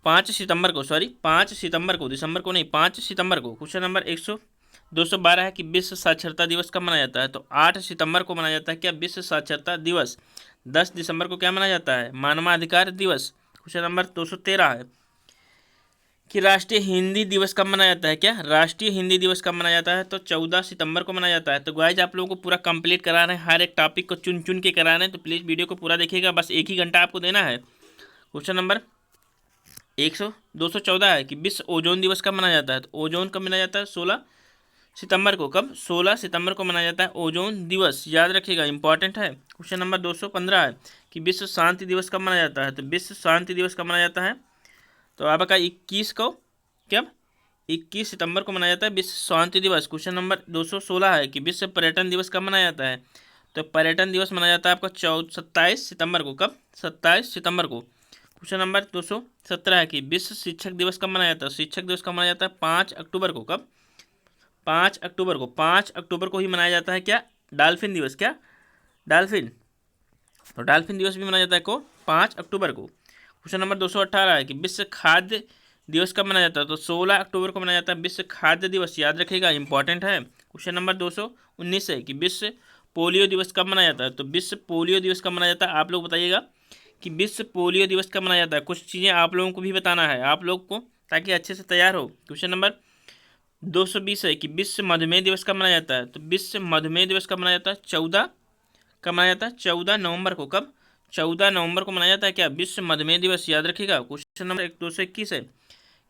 5 सितंबर को, सॉरी 5 सितंबर को, दिसंबर को नहीं, 5 सितंबर को। क्वेश्चन नंबर 212 है कि विश्व साक्षरता दिवस कब मनाया जाता है। तो 8 सितंबर को मनाया जाता है क्या विश्व साक्षरता दिवस। 10 दिसंबर को क्या मनाया जाता है, मानवाधिकार दिवस। क्वेश्चन नंबर 213 है कि राष्ट्रीय हिंदी दिवस कब मनाया जाता है, क्या राष्ट्रीय हिंदी दिवस कब मनाया जाता है। तो 14 सितंबर को मनाया जाता है। तो गाइज आप लोगों को पूरा कंप्लीट करा रहे हैं, हर एक टॉपिक को चुन चुन के करा रहे हैं, तो प्लीज़ वीडियो को पूरा देखिएगा, बस 1 ही घंटा आपको देना है। क्वेश्चन नंबर 214 है कि विश्व ओजोन दिवस कब मनाया जाता है। तो ओजोन कब मनाया जाता है, 16 सितंबर को। कब, 16 सितंबर को मनाया जाता है ओजोन दिवस, याद रखिएगा, इंपॉर्टेंट है। क्वेश्चन नंबर 215 है कि विश्व शांति दिवस कब मनाया जाता है। तो विश्व शांति दिवस कब मनाया जाता है, तो आपका 21 को, कब, 21 सितंबर को मनाया जाता है विश्व शांति दिवस। क्वेश्चन नंबर 216 है कि विश्व पर्यटन दिवस कब मनाया जाता है। तो पर्यटन दिवस मनाया जाता है आपका 27 सितंबर को। कब, 27 सितंबर को। क्वेश्चन नंबर 217 है कि विश्व शिक्षक दिवस कब मनाया जाता है। शिक्षक दिवस कब मनाया जाता है, 5 अक्टूबर को। कब, 5 अक्टूबर को, 5 अक्टूबर को ही मनाया जाता है क्या, डॉल्फिन दिवस, क्या डॉल्फिन, तो डॉल्फिन दिवस भी मनाया जाता है को 5 अक्टूबर को। क्वेश्चन नंबर 218 है कि विश्व खाद्य दिवस कब मनाया जाता है। तो 16 अक्टूबर को मनाया जाता है विश्व खाद्य दिवस, याद रखिएगा, इंपॉर्टेंट है। क्वेश्चन नंबर 219 है कि विश्व पोलियो दिवस कब मनाया जाता है। तो विश्व पोलियो दिवस कब मनाया जाता है, आप लोग बताइएगा कि विश्व पोलियो दिवस कब मनाया जाता है। कुछ चीज़ें आप लोगों को भी बताना है आप लोग को, ताकि अच्छे से तैयार हो। क्वेश्चन नंबर 220 है कि विश्व मधुमेह दिवस कब मनाया जाता है। तो विश्व मधुमेह दिवस कब मनाया जाता है, 14 कब मनाया जाता है, 14 नवंबर को। कब, 14 नवंबर को मनाया जाता है क्या विश्व मधुमेह दिवस, याद रखिएगा। क्वेश्चन नंबर 221 है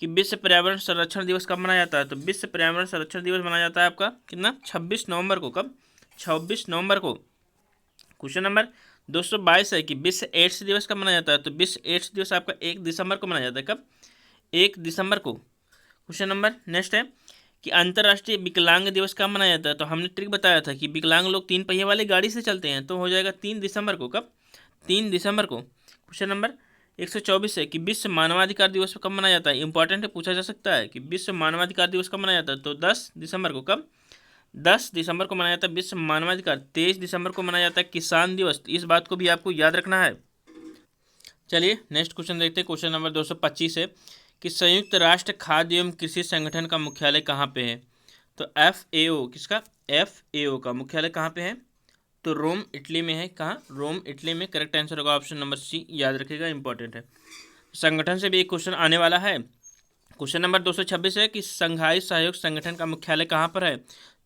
कि विश्व पर्यावरण संरक्षण दिवस कब मनाया जाता है। तो विश्व पर्यावरण संरक्षण दिवस मनाया जाता है आपका कितना, 26 नवंबर को। कब, 26 नवंबर को। क्वेश्चन नंबर 222 है कि विश्व एड्स दिवस कब मनाया जाता है। तो विश्व एड्स दिवस आपका 1 दिसंबर को मनाया जाता है। कब, 1 दिसंबर को। क्वेश्चन नंबर नेक्स्ट है कि अंतर्राष्ट्रीय विकलांग दिवस कब मनाया जाता है, तो हमने ट्रिक बताया था कि विकलांग लोग 3 पहिए वाली गाड़ी से चलते हैं, तो हो जाएगा 3 दिसंबर को। कब? 3 दिसंबर को। क्वेश्चन नंबर 124 है कि विश्व मानवाधिकार दिवस कब मनाया जाता है। इंपॉर्टेंट है, पूछा जा सकता है कि विश्व मानवाधिकार दिवस कब मनाया जाता है, तो 10 दिसंबर को। कब? 10 दिसंबर को मनाया जाता है विश्व मानवाधिकार। 23 दिसंबर को मनाया जाता है किसान दिवस। इस बात को भी आपको याद रखना है। चलिए नेक्स्ट क्वेश्चन देखते हैं। क्वेश्चन नंबर 225 है कि संयुक्त राष्ट्र खाद्य एवं कृषि संगठन का मुख्यालय कहाँ पे है, तो FAO, किसका? FAO का मुख्यालय कहाँ पे है, तो रोम इटली में है। कहाँ? रोम इटली में। करेक्ट आंसर होगा ऑप्शन नंबर सी, याद रखिएगा, इंपॉर्टेंट है। संगठन से भी एक क्वेश्चन आने वाला है। क्वेश्चन नंबर 226 है कि संघाई सहयोग संगठन का मुख्यालय कहाँ पर है,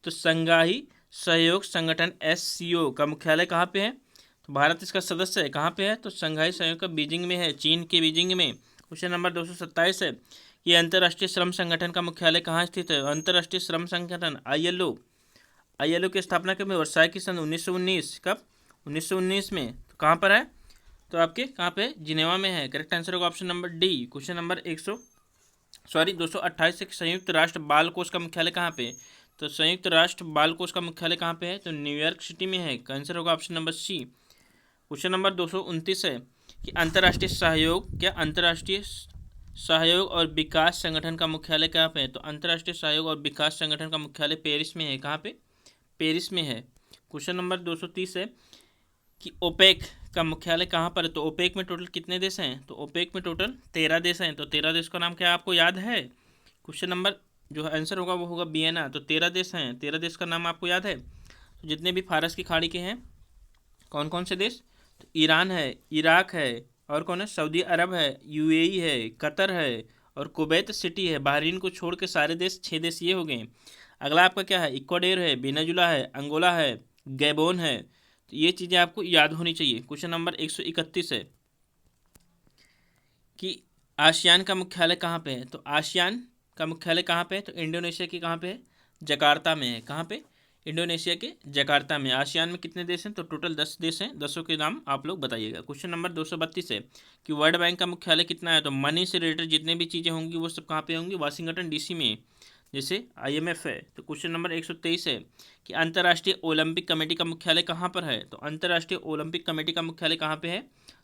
तो संघाई सहयोग संगठन SCO का मुख्यालय कहाँ पे है, तो भारत इसका सदस्य है। कहाँ पे है, तो संघाई सहयोग का बीजिंग में है, चीन के बीजिंग में। क्वेश्चन नंबर 227 है कि अंतर्राष्ट्रीय श्रम संगठन का मुख्यालय कहाँ स्थित है। अंतर्राष्ट्रीय श्रम संगठन ILO की स्थापना कब हुई, वर्षाई की सन 1919। कब? 1919 में। तो कहाँ पर है, तो आपके कहाँ पे, जिनेवा में है। करेक्ट आंसर होगा option number D. Question number 228 से संयुक्त राष्ट्र बाल कोष का मुख्यालय कहाँ पे, तो संयुक्त राष्ट्र बाल कोष का मुख्यालय कहाँ पे है, तो न्यूयॉर्क सिटी में है। आंसर होगा option number C. Question number 229 है कि अंतर्राष्ट्रीय सहयोग और विकास संगठन का मुख्यालय कहाँ पे है, तो अंतर्राष्ट्रीय सहयोग और विकास संगठन का मुख्यालय पेरिस में है। कहाँ पे? पेरिस में है। क्वेश्चन नंबर 230 है कि ओपेक का मुख्यालय कहाँ पर है, तो ओपेक में टोटल कितने देश हैं, तो ओपेक में टोटल 13 देश हैं। तो 13 देश का नाम क्या आपको याद है? क्वेश्चन नंबर जो आंसर होगा वो होगा वियना। तो 13 देश हैं, 13 देश का नाम आपको याद है। तो जितने भी फारस की खाड़ी के हैं, कौन कौन से देश, तो ईरान है, इराक है, और कौन है, सऊदी अरब है, UAE है, कतर है, और कुवैत सिटी है। बहरीन को छोड़ के सारे देश 6 देश ये हो गए। अगला आपका क्या है, इक्वाडोर है, वेनेजुला है, अंगोला है, गैबोन है। तो ये चीज़ें आपको याद होनी चाहिए। क्वेश्चन नंबर 131 है कि आसियान का मुख्यालय कहाँ पे है, तो आसियान का मुख्यालय कहाँ पे है, तो इंडोनेशिया के कहाँ पे है, जकार्ता में है। कहाँ पे? इंडोनेशिया के जकार्ता में। आसियान में कितने देश हैं, तो टोटल 10 देश हैं। 10 के नाम आप लोग बताइएगा। क्वेश्चन नंबर 232 है कि वर्ल्ड बैंक का मुख्यालय कितना है, तो मनी से रिलेटेड जितने भी चीज़ें होंगी वो सब कहाँ पे होंगी, वाशिंगटन DC में, जैसे IMF है। तो क्वेश्चन नंबर 123 है कि अंतर्राष्ट्रीय ओलंपिक कमेटी का मुख्यालय कहाँ पर है, तो अंतर्राष्ट्रीय ओलंपिक कमेटी का मुख्यालय कहाँ पे है,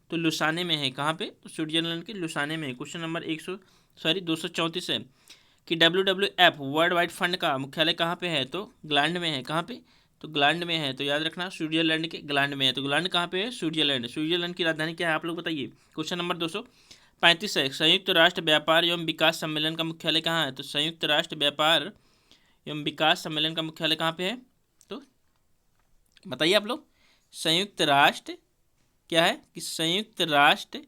तो लुसाने में है। कहाँ पे, तो स्विट्जरलैंड के लुसाने में। क्वेश्चन नंबर 234 है कि WWF वर्ल्ड वाइड फंड का मुख्यालय कहाँ पे है, तो ग्लैंड में है। कहाँ पे, तो ग्लैंड में है। तो याद रखना स्विट्जरलैंड के ग्लैंड में है। तो ग्लैंड कहाँ पे है, स्विट्जरलैंड। स्विट्जरलैंड की राजधानी क्या है आप लोग बताइए। क्वेश्चन नंबर 235 है संयुक्त राष्ट्र व्यापार एवं विकास सम्मेलन का मुख्यालय कहाँ है, तो संयुक्त राष्ट्र व्यापार एवं विकास सम्मेलन का मुख्यालय कहाँ पे है, तो बताइए आप लोग। संयुक्त राष्ट्र क्या है, कि संयुक्त राष्ट्र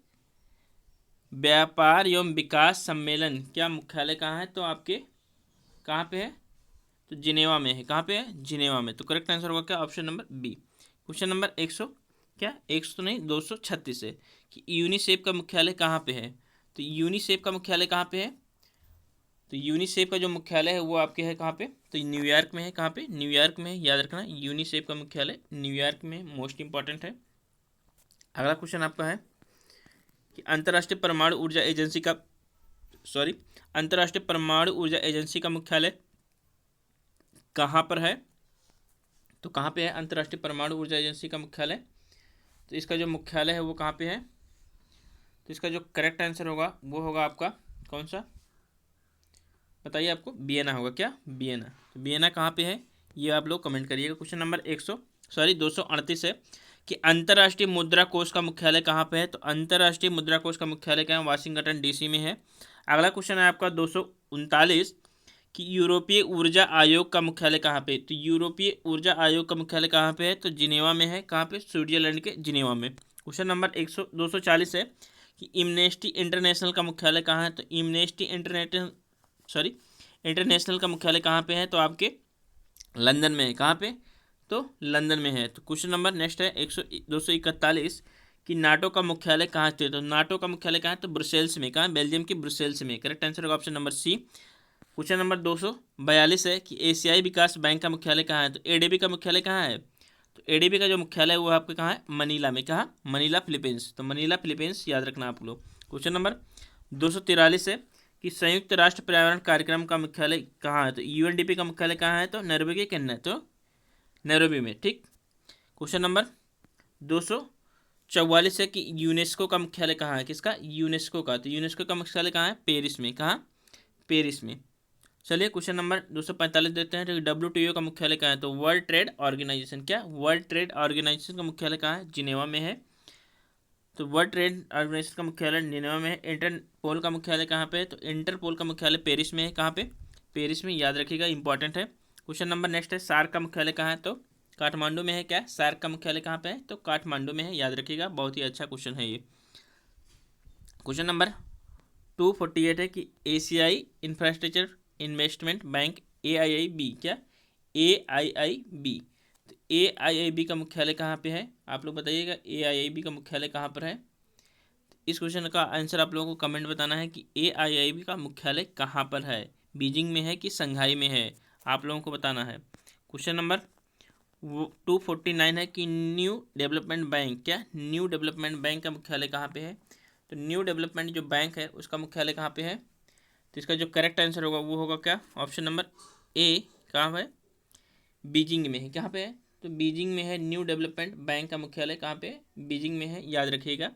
व्यापार एवं विकास सम्मेलन क्या मुख्यालय कहाँ है, तो आपके कहाँ पे है, तो जिनेवा में है। कहाँ पे है, जिनेवा में। तो करेक्ट आंसर होगा क्या, option number B. Question number 100 तो नहीं 236 है कि यूनिसेफ का मुख्यालय कहाँ पे है, तो यूनिसेफ का मुख्यालय कहाँ पे है, तो यूनिसेफ का जो मुख्यालय है वो आपके है कहाँ पे, तो न्यूयॉर्क में है। कहाँ पे, न्यूयॉर्क में। याद रखना यूनिसेफ का मुख्यालय न्यूयॉर्क में, मोस्ट इंपॉर्टेंट है। अगला क्वेश्चन आपका है कि अंतर्राष्ट्रीय परमाणु ऊर्जा एजेंसी का मुख्यालय कहाँ पर है, तो कहाँ पे है अंतर्राष्ट्रीय परमाणु ऊर्जा एजेंसी का मुख्यालय, तो इसका जो मुख्यालय है वो कहाँ पे है, तो इसका जो करेक्ट आंसर होगा वो होगा आपका कौन सा, बताइए आपको, वियना होगा। क्या, वियना। तो वियना कहाँ पे है ये आप लोग कमेंट करिएगा। क्वेश्चन नंबर 238 है कि अंतर्राष्ट्रीय मुद्रा कोष का मुख्यालय कहाँ पे है, तो अंतर्राष्ट्रीय मुद्रा कोष का मुख्यालय क्या है, वाशिंगटन DC में है। अगला क्वेश्चन है आपका 239 कि यूरोपीय ऊर्जा आयोग का मुख्यालय कहाँ पे, तो यूरोपीय ऊर्जा आयोग का मुख्यालय कहाँ पे है, तो जिनेवा में है। कहाँ पे, स्विट्जरलैंड के जिनेवा में। क्वेश्चन नंबर 240 है कि एम्नेस्टी इंटरनेशनल का मुख्यालय कहाँ है, तो एम्नेस्टी इंटरनेशनल का मुख्यालय कहाँ पे है, तो आपके लंदन में है। कहाँ पे, तो लंदन में है। तो क्वेश्चन नंबर नेक्स्ट है 241 कि नाटो का मुख्यालय कहाँ स्थित है, तो नाटो का मुख्यालय कहाँ है, तो ब्रुसेल्स में। कहाँ, बेल्जियम के ब्रुसेल्स में। करेक्ट आंसर होगा option number C. Question number 242 है कि एशियाई विकास बैंक का मुख्यालय कहाँ है, तो ADB का मुख्यालय कहाँ है, तो ADB का जो मुख्यालय है वो आपके कहाँ है, मनीला में। कहाँ, मनीला फिलीपींस। तो मनीला फिलीपींस याद रखना आप लोग। क्वेश्चन नंबर 243 है कि संयुक्त राष्ट्र पर्यावरण कार्यक्रम का मुख्यालय कहाँ है, तो यूएनडीपी का मुख्यालय कहाँ है, तो नैरोबी के केन्या, तो नैरोबी में। ठीक। क्वेश्चन नंबर 244 है कि यूनेस्को का मुख्यालय कहाँ है, किसका, यूनेस्को का, तो यूनेस्को का मुख्यालय कहाँ है, पेरिस में, कहाँ, पेरिस में। चलिए क्वेश्चन नंबर 245 देखते हैं। WTO का मुख्यालय कहाँ है, तो वर्ल्ड ट्रेड ऑर्गेनाइजेशन, क्या, वर्ल्ड ट्रेड ऑर्गेनाइजेशन का मुख्यालय कहाँ है, जिनेवा में है, तो वर्ल्ड ट्रेड ऑर्गेनाइजेशन का मुख्यालय जिनेवा में है। इंटरपोल का मुख्यालय कहाँ पे है, तो इंटरपोल का मुख्यालय पेरिस में है, कहाँ पे, पेरिस में, याद रखिएगा, इंपॉर्टेंट है। क्वेश्चन नंबर नेक्स्ट है, सार्क का मुख्यालय कहाँ है, तो काठमांडू में है, क्या, सार्क का मुख्यालय कहाँ पे है, तो काठमांडू में है, याद रखिएगा, बहुत ही अच्छा क्वेश्चन है ये। क्वेश्चन नंबर 248 है कि एशियाई इंफ्रास्ट्रक्चर इन्वेस्टमेंट बैंक AIIB, क्या, AIIB, तो AIIB का मुख्यालय कहाँ पे है, आप लोग बताइएगा AIIB का मुख्यालय कहाँ पर है। इस क्वेश्चन का आंसर आप लोगों को कमेंट बताना है कि AIIB का मुख्यालय कहाँ पर है, बीजिंग में है कि संघाई में है, आप लोगों को बताना है। क्वेश्चन नंबर 249 है कि न्यू डेवलपमेंट बैंक, क्या, न्यू डेवलपमेंट बैंक का मुख्यालय कहाँ पे है, तो न्यू डेवलपमेंट जो बैंक है उसका मुख्यालय कहाँ पे है, तो इसका जो करेक्ट आंसर होगा वो होगा क्या, ऑप्शन नंबर ए, कहाँ है, बीजिंग में है, कहाँ पे है, तो बीजिंग में है, न्यू डेवलपमेंट बैंक का मुख्यालय कहाँ पे है, बीजिंग में है, याद रखिएगा।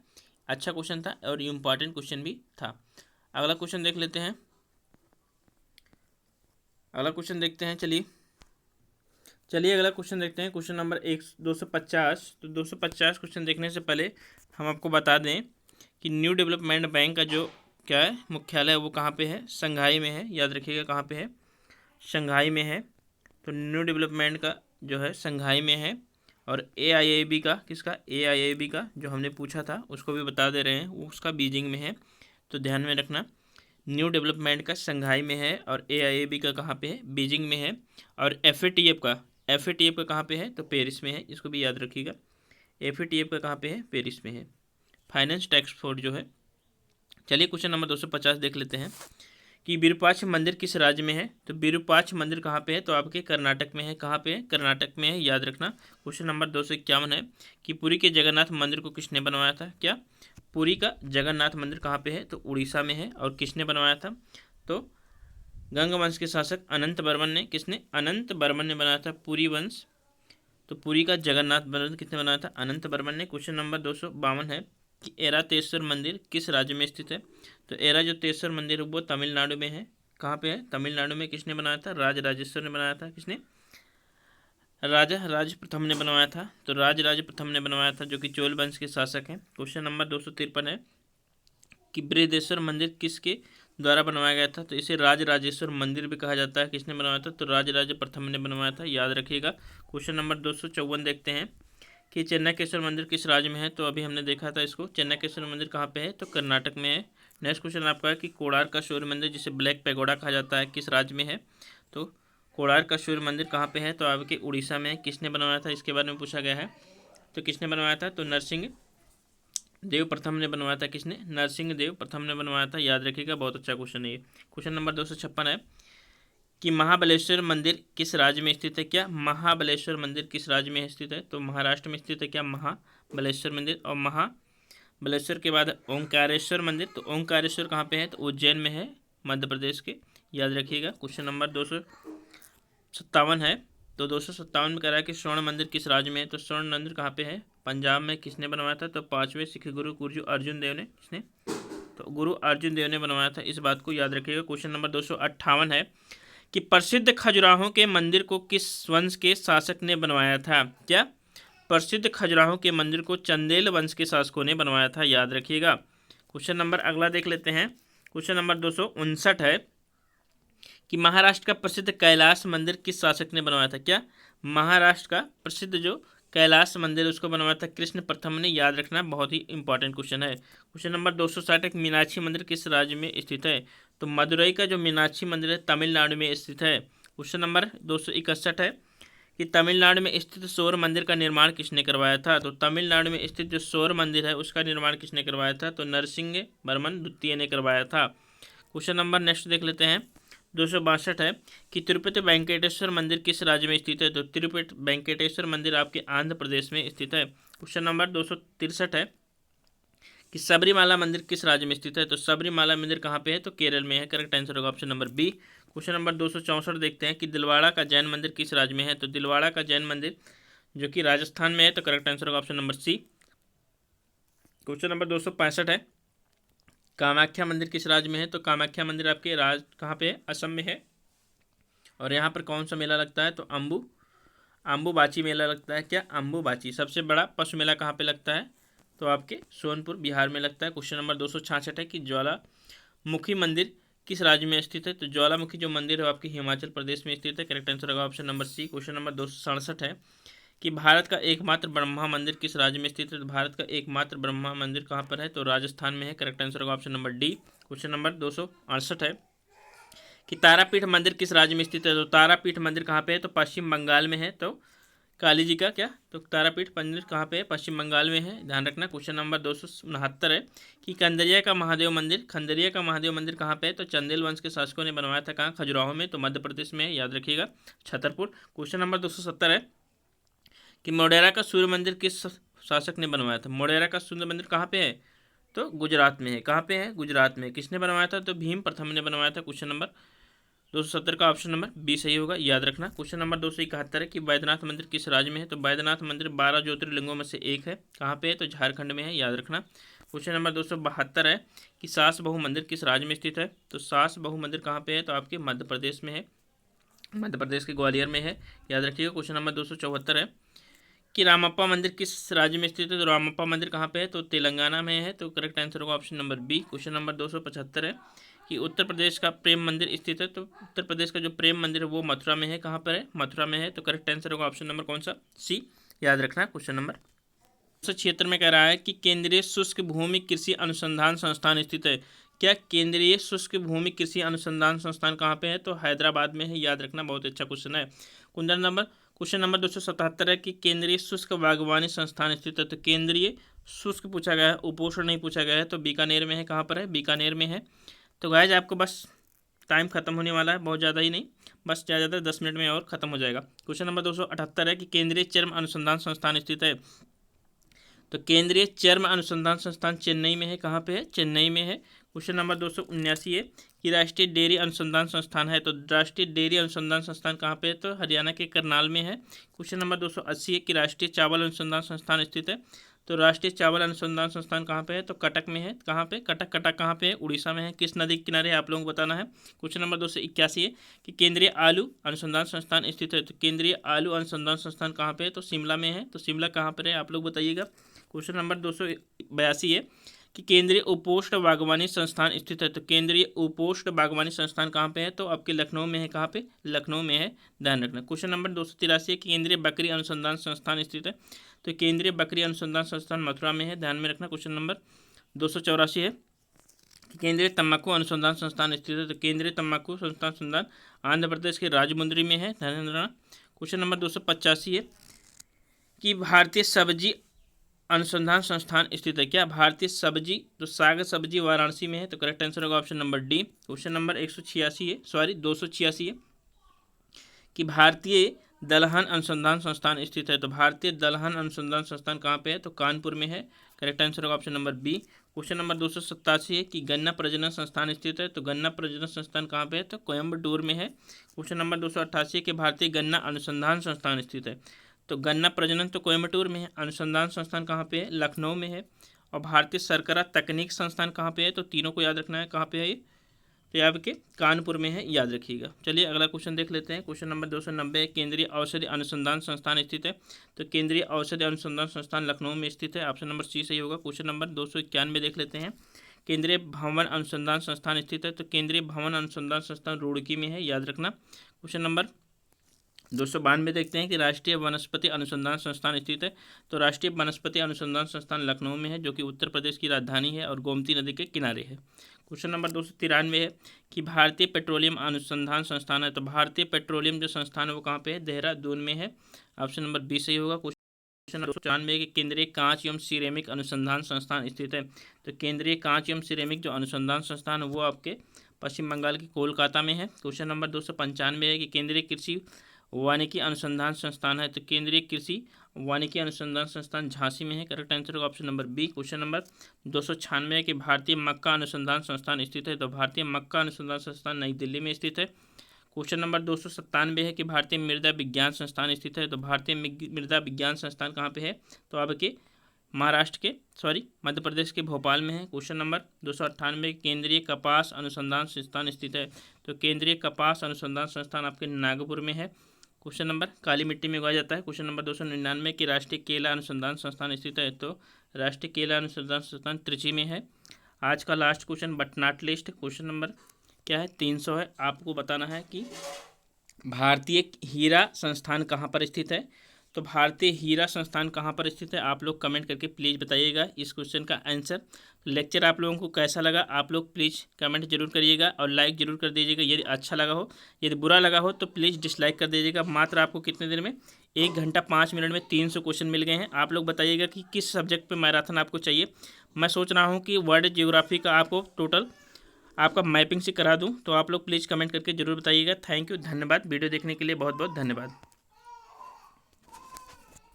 अच्छा क्वेश्चन था और इम्पॉर्टेंट क्वेश्चन भी था। अगला क्वेश्चन देख लेते हैं, अगला क्वेश्चन देखते हैं, चलिए अगला क्वेश्चन देखते हैं। Question number 250। तो 250 क्वेश्चन देखने से पहले हम आपको बता दें कि न्यू डेवलपमेंट बैंक का जो क्या है मुख्यालय है वो कहाँ पे है, संघाई में है, याद रखिएगा, कहाँ पे है, संघाई में है। तो न्यू डेवलपमेंट का जो है संघाई में है। और AIIB का, किसका, AIIB का जो हमने पूछा था उसको भी बता दे रहे हैं, वो उसका बीजिंग में है, तो ध्यान में रखना, न्यू डेवलपमेंट का संघाई में है और AIIB का कहाँ पे है, बीजिंग में है। और FATF का कहाँ पे है, तो पेरिस में है, इसको भी याद रखिएगा, FATF का कहाँ पे है, पेरिस में है, फाइनेंस टैक्स फोर्स जो है। चलिए क्वेश्चन नंबर 250 देख लेते हैं कि विरूपाक्ष मंदिर किस राज्य में है, तो विरूपाक्ष मंदिर कहाँ पे है, तो आपके कर्नाटक में है, कहाँ पे है, कर्नाटक में है, याद रखना। क्वेश्चन नंबर 251 है कि पुरी के जगन्नाथ मंदिर को किसने बनवाया था, क्या, पुरी का जगन्नाथ मंदिर कहाँ पे है, तो उड़ीसा में है, और किसने बनवाया था, तो गंग वंश के शासक अनंत बर्मन ने, किसने, अनंत बर्मन ने बनाया था पुरी वंश, तो पुरी का जगन्नाथ मंदिर किसने बनाया था, अनंत बर्मन ने। क्वेश्चन नंबर 252 है कि ऐरातेश्वर मंदिर किस राज्य में स्थित है, तो ऐरातेश्वर मंदिर वो तमिलनाडु में है, कहाँ पे है, तमिलनाडु में, किसने बनाया था, राजराजेश्वर ने बनाया था, किसने, राजा राज प्रथम ने बनवाया था, तो राज प्रथम ने बनवाया था, जो कि चोल वंश के शासक हैं। क्वेश्चन नंबर 253 है कि बृहदेश्वर मंदिर किसके द्वारा बनवाया गया था, तो इसे राजराजेश्वर मंदिर भी कहा जाता है, किसने बनवाया था, तो राजराज प्रथम ने बनवाया था, याद रखिएगा। क्वेश्चन नंबर 254 देखते हैं कि चेन्नकेश्वर मंदिर किस राज्य में है, तो अभी हमने देखा था इसको, चेन्नकेश्वर मंदिर कहाँ पे है, तो कर्नाटक में है। नेक्स्ट क्वेश्चन आपका है कि कोणार्क का सूर्य मंदिर जिसे ब्लैक पैगोडा कहा जाता है किस राज्य में है, तो कोणार्क का सूर्य मंदिर कहाँ पे है, तो आपके उड़ीसा में है, किसने बनवाया था, इसके बारे में पूछा गया है, तो किसने बनवाया था, तो नरसिंह देव प्रथम ने बनवाया था, किसने, नरसिंह देव प्रथम ने बनवाया था, याद रखिएगा, बहुत अच्छा क्वेश्चन है ये। क्वेश्चन नंबर 256 है कि महाबलेश्वर मंदिर किस राज्य में स्थित है, क्या, महाबलेश्वर मंदिर किस राज्य में स्थित है, तो महाराष्ट्र में स्थित है, क्या, महाबलेश्वर मंदिर। और महाबलेश्वर के बाद ओंकारेश्वर मंदिर, तो ओंकारेश्वर कहाँ पे है, तो उज्जैन में है, मध्य प्रदेश के, याद रखिएगा। क्वेश्चन नंबर 257 है, तो 257 में कह रहा है कि स्वर्ण मंदिर किस राज्य में है, तो स्वर्ण मंदिर कहाँ पे है, पंजाब में, किसने बनवाया था, तो 5वें सिख गुरु अर्जुन देव ने, किसने, तो गुरु अर्जुन देव ने बनवाया था, इस बात को याद रखिएगा। क्वेश्चन नंबर 258 है कि प्रसिद्ध खजुराहो के मंदिर को किस वंश के शासक ने बनवाया था, क्या, प्रसिद्ध खजुराहो के मंदिर को चंदेल वंश के शासकों ने बनवाया था, याद रखिएगा। क्वेश्चन नंबर अगला देख लेते हैं। क्वेश्चन नंबर 259 है कि महाराष्ट्र का प्रसिद्ध कैलाश मंदिर किस शासक ने बनवाया था, क्या, महाराष्ट्र का प्रसिद्ध जो कैलाश मंदिर उसको बनवाया था कृष्ण प्रथम ने, याद रखना, बहुत ही इंपॉर्टेंट क्वेश्चन है। क्वेश्चन नंबर 260 है मीनाक्षी मंदिर किस राज्य में स्थित है, तो मदुरई का जो मीनाक्षी मंदिर है तमिलनाडु में स्थित है। क्वेश्चन नंबर 261 है कि तमिलनाडु में स्थित सौर मंदिर का निर्माण किसने करवाया था, तो तमिलनाडु में स्थित जो सौर मंदिर है उसका निर्माण किसने करवाया था, तो नरसिंह वर्मन द्वितीय ने करवाया था। क्वेश्चन नंबर नेक्स्ट देख लेते हैं। 262 है कि तिरुपति वेंकटेश्वर मंदिर किस राज्य में स्थित है, तो तिरुपति वेंकटेश्वर मंदिर आपके आंध्र प्रदेश में स्थित है। क्वेश्चन नंबर 263 है कि सबरीमाला मंदिर किस राज्य में स्थित है? तो सबरीमाला मंदिर कहाँ पे है? तो केरल में है। करेक्ट आंसर होगा option number B. Question number 264 देखते हैं कि दिलवाड़ा का जैन मंदिर किस राज्य में है? तो दिलवाड़ा का जैन मंदिर जो कि राजस्थान में है। तो करेक्ट आंसर होगा option number C. Question number 265 है, कामाख्या मंदिर किस राज्य में है? तो कामाख्या मंदिर आपके कहाँ पे है? असम में है। और यहाँ पर कौन सा मेला लगता है? तो अम्बुबाची मेला लगता है। क्या? अम्बुबाची। सबसे बड़ा पशु मेला कहाँ पे लगता है? तो आपके सोनपुर बिहार में लगता है। क्वेश्चन नंबर 266 है कि ज्वालामुखी मंदिर किस राज्य में स्थित है? तो ज्वालामुखी जो मंदिर है वो आपके हिमाचल प्रदेश में स्थित है। करेक्ट आंसर होगा option number C. Question number 267 है कि भारत का एकमात्र ब्रह्मा मंदिर किस राज्य में स्थित है? तो भारत का एकमात्र ब्रह्मा मंदिर कहाँ पर है? तो राजस्थान में है। करेक्ट आंसर होगा option number D. Question number 268 है कि तारापीठ मंदिर किस राज्य में स्थित है? तो तारापीठ मंदिर कहाँ पे है? तो पश्चिम बंगाल में है। तो काली जी का क्या? तो तारापीठ मंदिर कहाँ पे है? पश्चिम बंगाल में है, ध्यान रखना। क्वेश्चन नंबर 269 है कि खंडरिया का महादेव मंदिर कहाँ पे है? तो चंदेल वंश के शासकों ने बनवाया था। कहाँ? खजुराहो में। तो मध्य प्रदेश में है, याद रखिएगा, छतरपुर। क्वेश्चन नंबर 270 है कि मोढेरा का सूर्य मंदिर किस शासक ने बनवाया था? मोढेरा का सूर्य मंदिर कहाँ पे है? तो गुजरात में है। कहाँ पे है? गुजरात में। किसने बनवाया था? तो भीम प्रथम ने बनवाया था। क्वेश्चन नंबर 270 का ऑप्शन नंबर बी सही होगा, याद रखना। क्वेश्चन नंबर 271 है कि बैद्यनाथ मंदिर किस राज्य में है? तो बैद्यनाथ मंदिर 12 ज्योतिर्लिंगों में से एक है। कहाँ पे है? तो झारखंड में है, याद रखना। क्वेश्चन नंबर 272 है कि सास बहु मंदिर किस राज्य में स्थित है? तो सास बहु मंदिर कहाँ पे है? तो आपके मध्य प्रदेश में है, मध्य प्रदेश के ग्वालियर में है, याद रखिएगा। क्वेश्चन नंबर 274 है कि रामप्पा मंदिर किस राज्य में स्थित है? तो रामप्पा मंदिर कहाँ पे है? तो तेलंगाना में है। तो करेक्ट आंसर होगा option number B. Question number 275 है कि उत्तर प्रदेश का प्रेम मंदिर स्थित है? तो उत्तर प्रदेश का जो प्रेम मंदिर है वो मथुरा में है। कहाँ पर है? मथुरा में है। तो करेक्ट आंसर होगा ऑप्शन नंबर कौन सा? सी, याद रखना। क्वेश्चन नंबर 276 में कह रहा है कि केंद्रीय शुष्क भूमि कृषि अनुसंधान संस्थान स्थित है। क्या? केंद्रीय शुष्क भूमि कृषि अनुसंधान संस्थान कहाँ पे है? तो हैदराबाद में है, याद रखना। बहुत अच्छा क्वेश्चन है। क्वेश्चन नंबर 277 है कि केंद्रीय शुष्क बागवानी संस्थान स्थित है। तो केंद्रीय शुष्क पूछा गया है, उपोष्ण नहीं पूछा गया है। तो बीकानेर में है। कहाँ पर है? बीकानेर में है। तो गाइज आपको बस टाइम खत्म होने वाला है, बहुत ज़्यादा ही नहीं, बस ज़्यादा 10 मिनट में और खत्म हो जाएगा। क्वेश्चन नंबर 278 है कि केंद्रीय चर्म अनुसंधान संस्थान स्थित है। तो केंद्रीय चर्म अनुसंधान संस्थान चेन्नई में है। कहाँ पे है? चेन्नई में है। क्वेश्चन नंबर 279 है कि राष्ट्रीय डेयरी अनुसंधान संस्थान है। तो राष्ट्रीय डेयरी अनुसंधान संस्थान कहाँ पे है? तो हरियाणा के करनाल में है। क्वेश्चन नंबर 280 है कि राष्ट्रीय चावल अनुसंधान संस्थान स्थित है। तो राष्ट्रीय चावल अनुसंधान संस्थान कहाँ पे है? तो कटक में है। कहाँ पे? कटक। कटक कहाँ पे है? उड़ीसा में है। किस नदी के किनारे है आप लोगों को बताना है। क्वेश्चन नंबर 281 है कि केंद्रीय आलू अनुसंधान संस्थान स्थित है। तो केंद्रीय आलू अनुसंधान संस्थान कहाँ पे है? तो शिमला में है। तो शिमला कहाँ पर है आप लोग बताइएगा। क्वेश्चन नंबर 282 है कि केंद्रीय उपोष्ण बागवानी संस्थान स्थित है। तो केंद्रीय उपोष्ण बागवानी संस्थान कहाँ पे है? तो आपके लखनऊ में है। कहाँ पे? लखनऊ में है, ध्यान रखना। क्वेश्चन नंबर 283 है कि केंद्रीय बकरी अनुसंधान संस्थान स्थित है। तो केंद्रीय बकरी अनुसंधान संस्थान मथुरा में है, ध्यान में रखना। क्वेश्चन नंबर 284 है कि केंद्रीय तंबाकू अनुसंधान संस्थान स्थित है। तो केंद्रीय तंबाकू संस्थान आंध्र प्रदेश के राजमुंद्री में है, ध्यान रखना। क्वेश्चन नंबर 285 है कि भारतीय सब्जी अनुसंधान संस्थान स्थित है। क्या? भारतीय सब्जी, तो साग सब्जी वाराणसी में है। तो करेक्ट आंसर होगा option number D. Question number 286 है कि भारतीय दलहन अनुसंधान संस्थान स्थित है। तो भारतीय दलहन अनुसंधान संस्थान कहाँ पे है? तो कानपुर में है। करेक्ट आंसर होगा option number B. Question number 287 है कि गन्ना प्रजनन संस्थान स्थित है। तो गन्ना प्रजनन संस्थान कहाँ पे है? तो कोयम्बटूर में है। क्वेश्चन नंबर 288 के भारतीय गन्ना अनुसंधान संस्थान स्थित है। तो गन्ना प्रजनन तो कोयम्बटूर में है, अनुसंधान संस्थान कहाँ पे है? लखनऊ में है। और भारतीय सरकरा तकनीक संस्थान कहाँ पे है? तो तीनों को याद रखना है, कहाँ पे है ये? तो ये आपके कानपुर में है, याद रखिएगा। चलिए अगला क्वेश्चन देख लेते हैं। क्वेश्चन नंबर 290 है केंद्रीय औषधि अनुसंधान संस्थान स्थित है। तो केंद्रीय औषधि अनुसंधान संस्थान लखनऊ में स्थित है, ऑप्शन नंबर सी सही होगा। क्वेश्चन नंबर 291 देख लेते हैं। केंद्रीय भवन अनुसंधान संस्थान स्थित है। तो केंद्रीय भवन अनुसंधान संस्थान रुड़की में है, याद रखना। क्वेश्चन नंबर 292 देखते हैं कि राष्ट्रीय वनस्पति अनुसंधान संस्थान स्थित है। तो राष्ट्रीय वनस्पति अनुसंधान संस्थान लखनऊ में है, जो कि उत्तर प्रदेश की राजधानी है और गोमती नदी के किनारे है। क्वेश्चन नंबर 293 है कि भारतीय पेट्रोलियम अनुसंधान संस्थान है। तो भारतीय पेट्रोलियम जो संस्थान है वो कहाँ पे है? देहरादून में है, ऑप्शन नंबर बी सही होगा। क्वेश्चन नंबर 294 के केंद्रीय कांच एवं सिरेमिक अनुसंधान संस्थान स्थित है। तो केंद्रीय कांच एवं सिरेमिक जो अनुसंधान संस्थान है वो आपके पश्चिम बंगाल के कोलकाता में है। क्वेश्चन नंबर 295 है कि केंद्रीय कृषि वानिकी अनुसंधान संस्थान है। तो केंद्रीय कृषि वानिकी अनुसंधान संस्थान झांसी में है, करेक्ट आंसर होगा option number B. Question number 296 है कि भारतीय मक्का अनुसंधान संस्थान स्थित है, तो भारतीय मक्का अनुसंधान संस्थान नई दिल्ली में स्थित है। क्वेश्चन नंबर 297 है कि भारतीय मृदा विज्ञान संस्थान स्थित है, तो भारतीय मृदा विज्ञान संस्थान कहाँ पे है, तो आपके मध्य प्रदेश के भोपाल में है। क्वेश्चन नंबर 298 केंद्रीय कपास अनुसंधान संस्थान स्थित है, तो केंद्रीय कपास अनुसंधान संस्थान आपके नागपुर में है। क्वेश्चन नंबर काली मिट्टी में उगाया जाता है। क्वेश्चन नंबर 299 की राष्ट्रीय केला अनुसंधान संस्थान स्थित है, तो राष्ट्रीय केला अनुसंधान संस्थान त्रिची में है। आज का last question but not list, question number क्या है 300 है। आपको बताना है कि भारतीय हीरा संस्थान कहाँ पर स्थित है, तो भारतीय हीरा संस्थान कहाँ पर स्थित है, आप लोग कमेंट करके प्लीज़ बताइएगा इस क्वेश्चन का आंसर। लेक्चर आप लोगों को कैसा लगा आप लोग प्लीज़ कमेंट जरूर करिएगा और लाइक जरूर कर दीजिएगा यदि अच्छा लगा हो। यदि बुरा लगा हो तो प्लीज़ डिसलाइक कर दीजिएगा। मात्र आपको कितने देर में 1 घंटा 5 मिनट में 300 क्वेश्चन मिल गए हैं। आप लोग बताइएगा कि किस सब्जेक्ट पर मैराथन आपको चाहिए। मैं सोच रहा हूँ कि वर्ल्ड ज्योग्राफी का आपको टोटल आपका मैपिंग से करा दूँ, तो आप लोग प्लीज़ कमेंट करके जरूर बताइएगा। थैंक यू, धन्यवाद। वीडियो देखने के लिए बहुत बहुत धन्यवाद।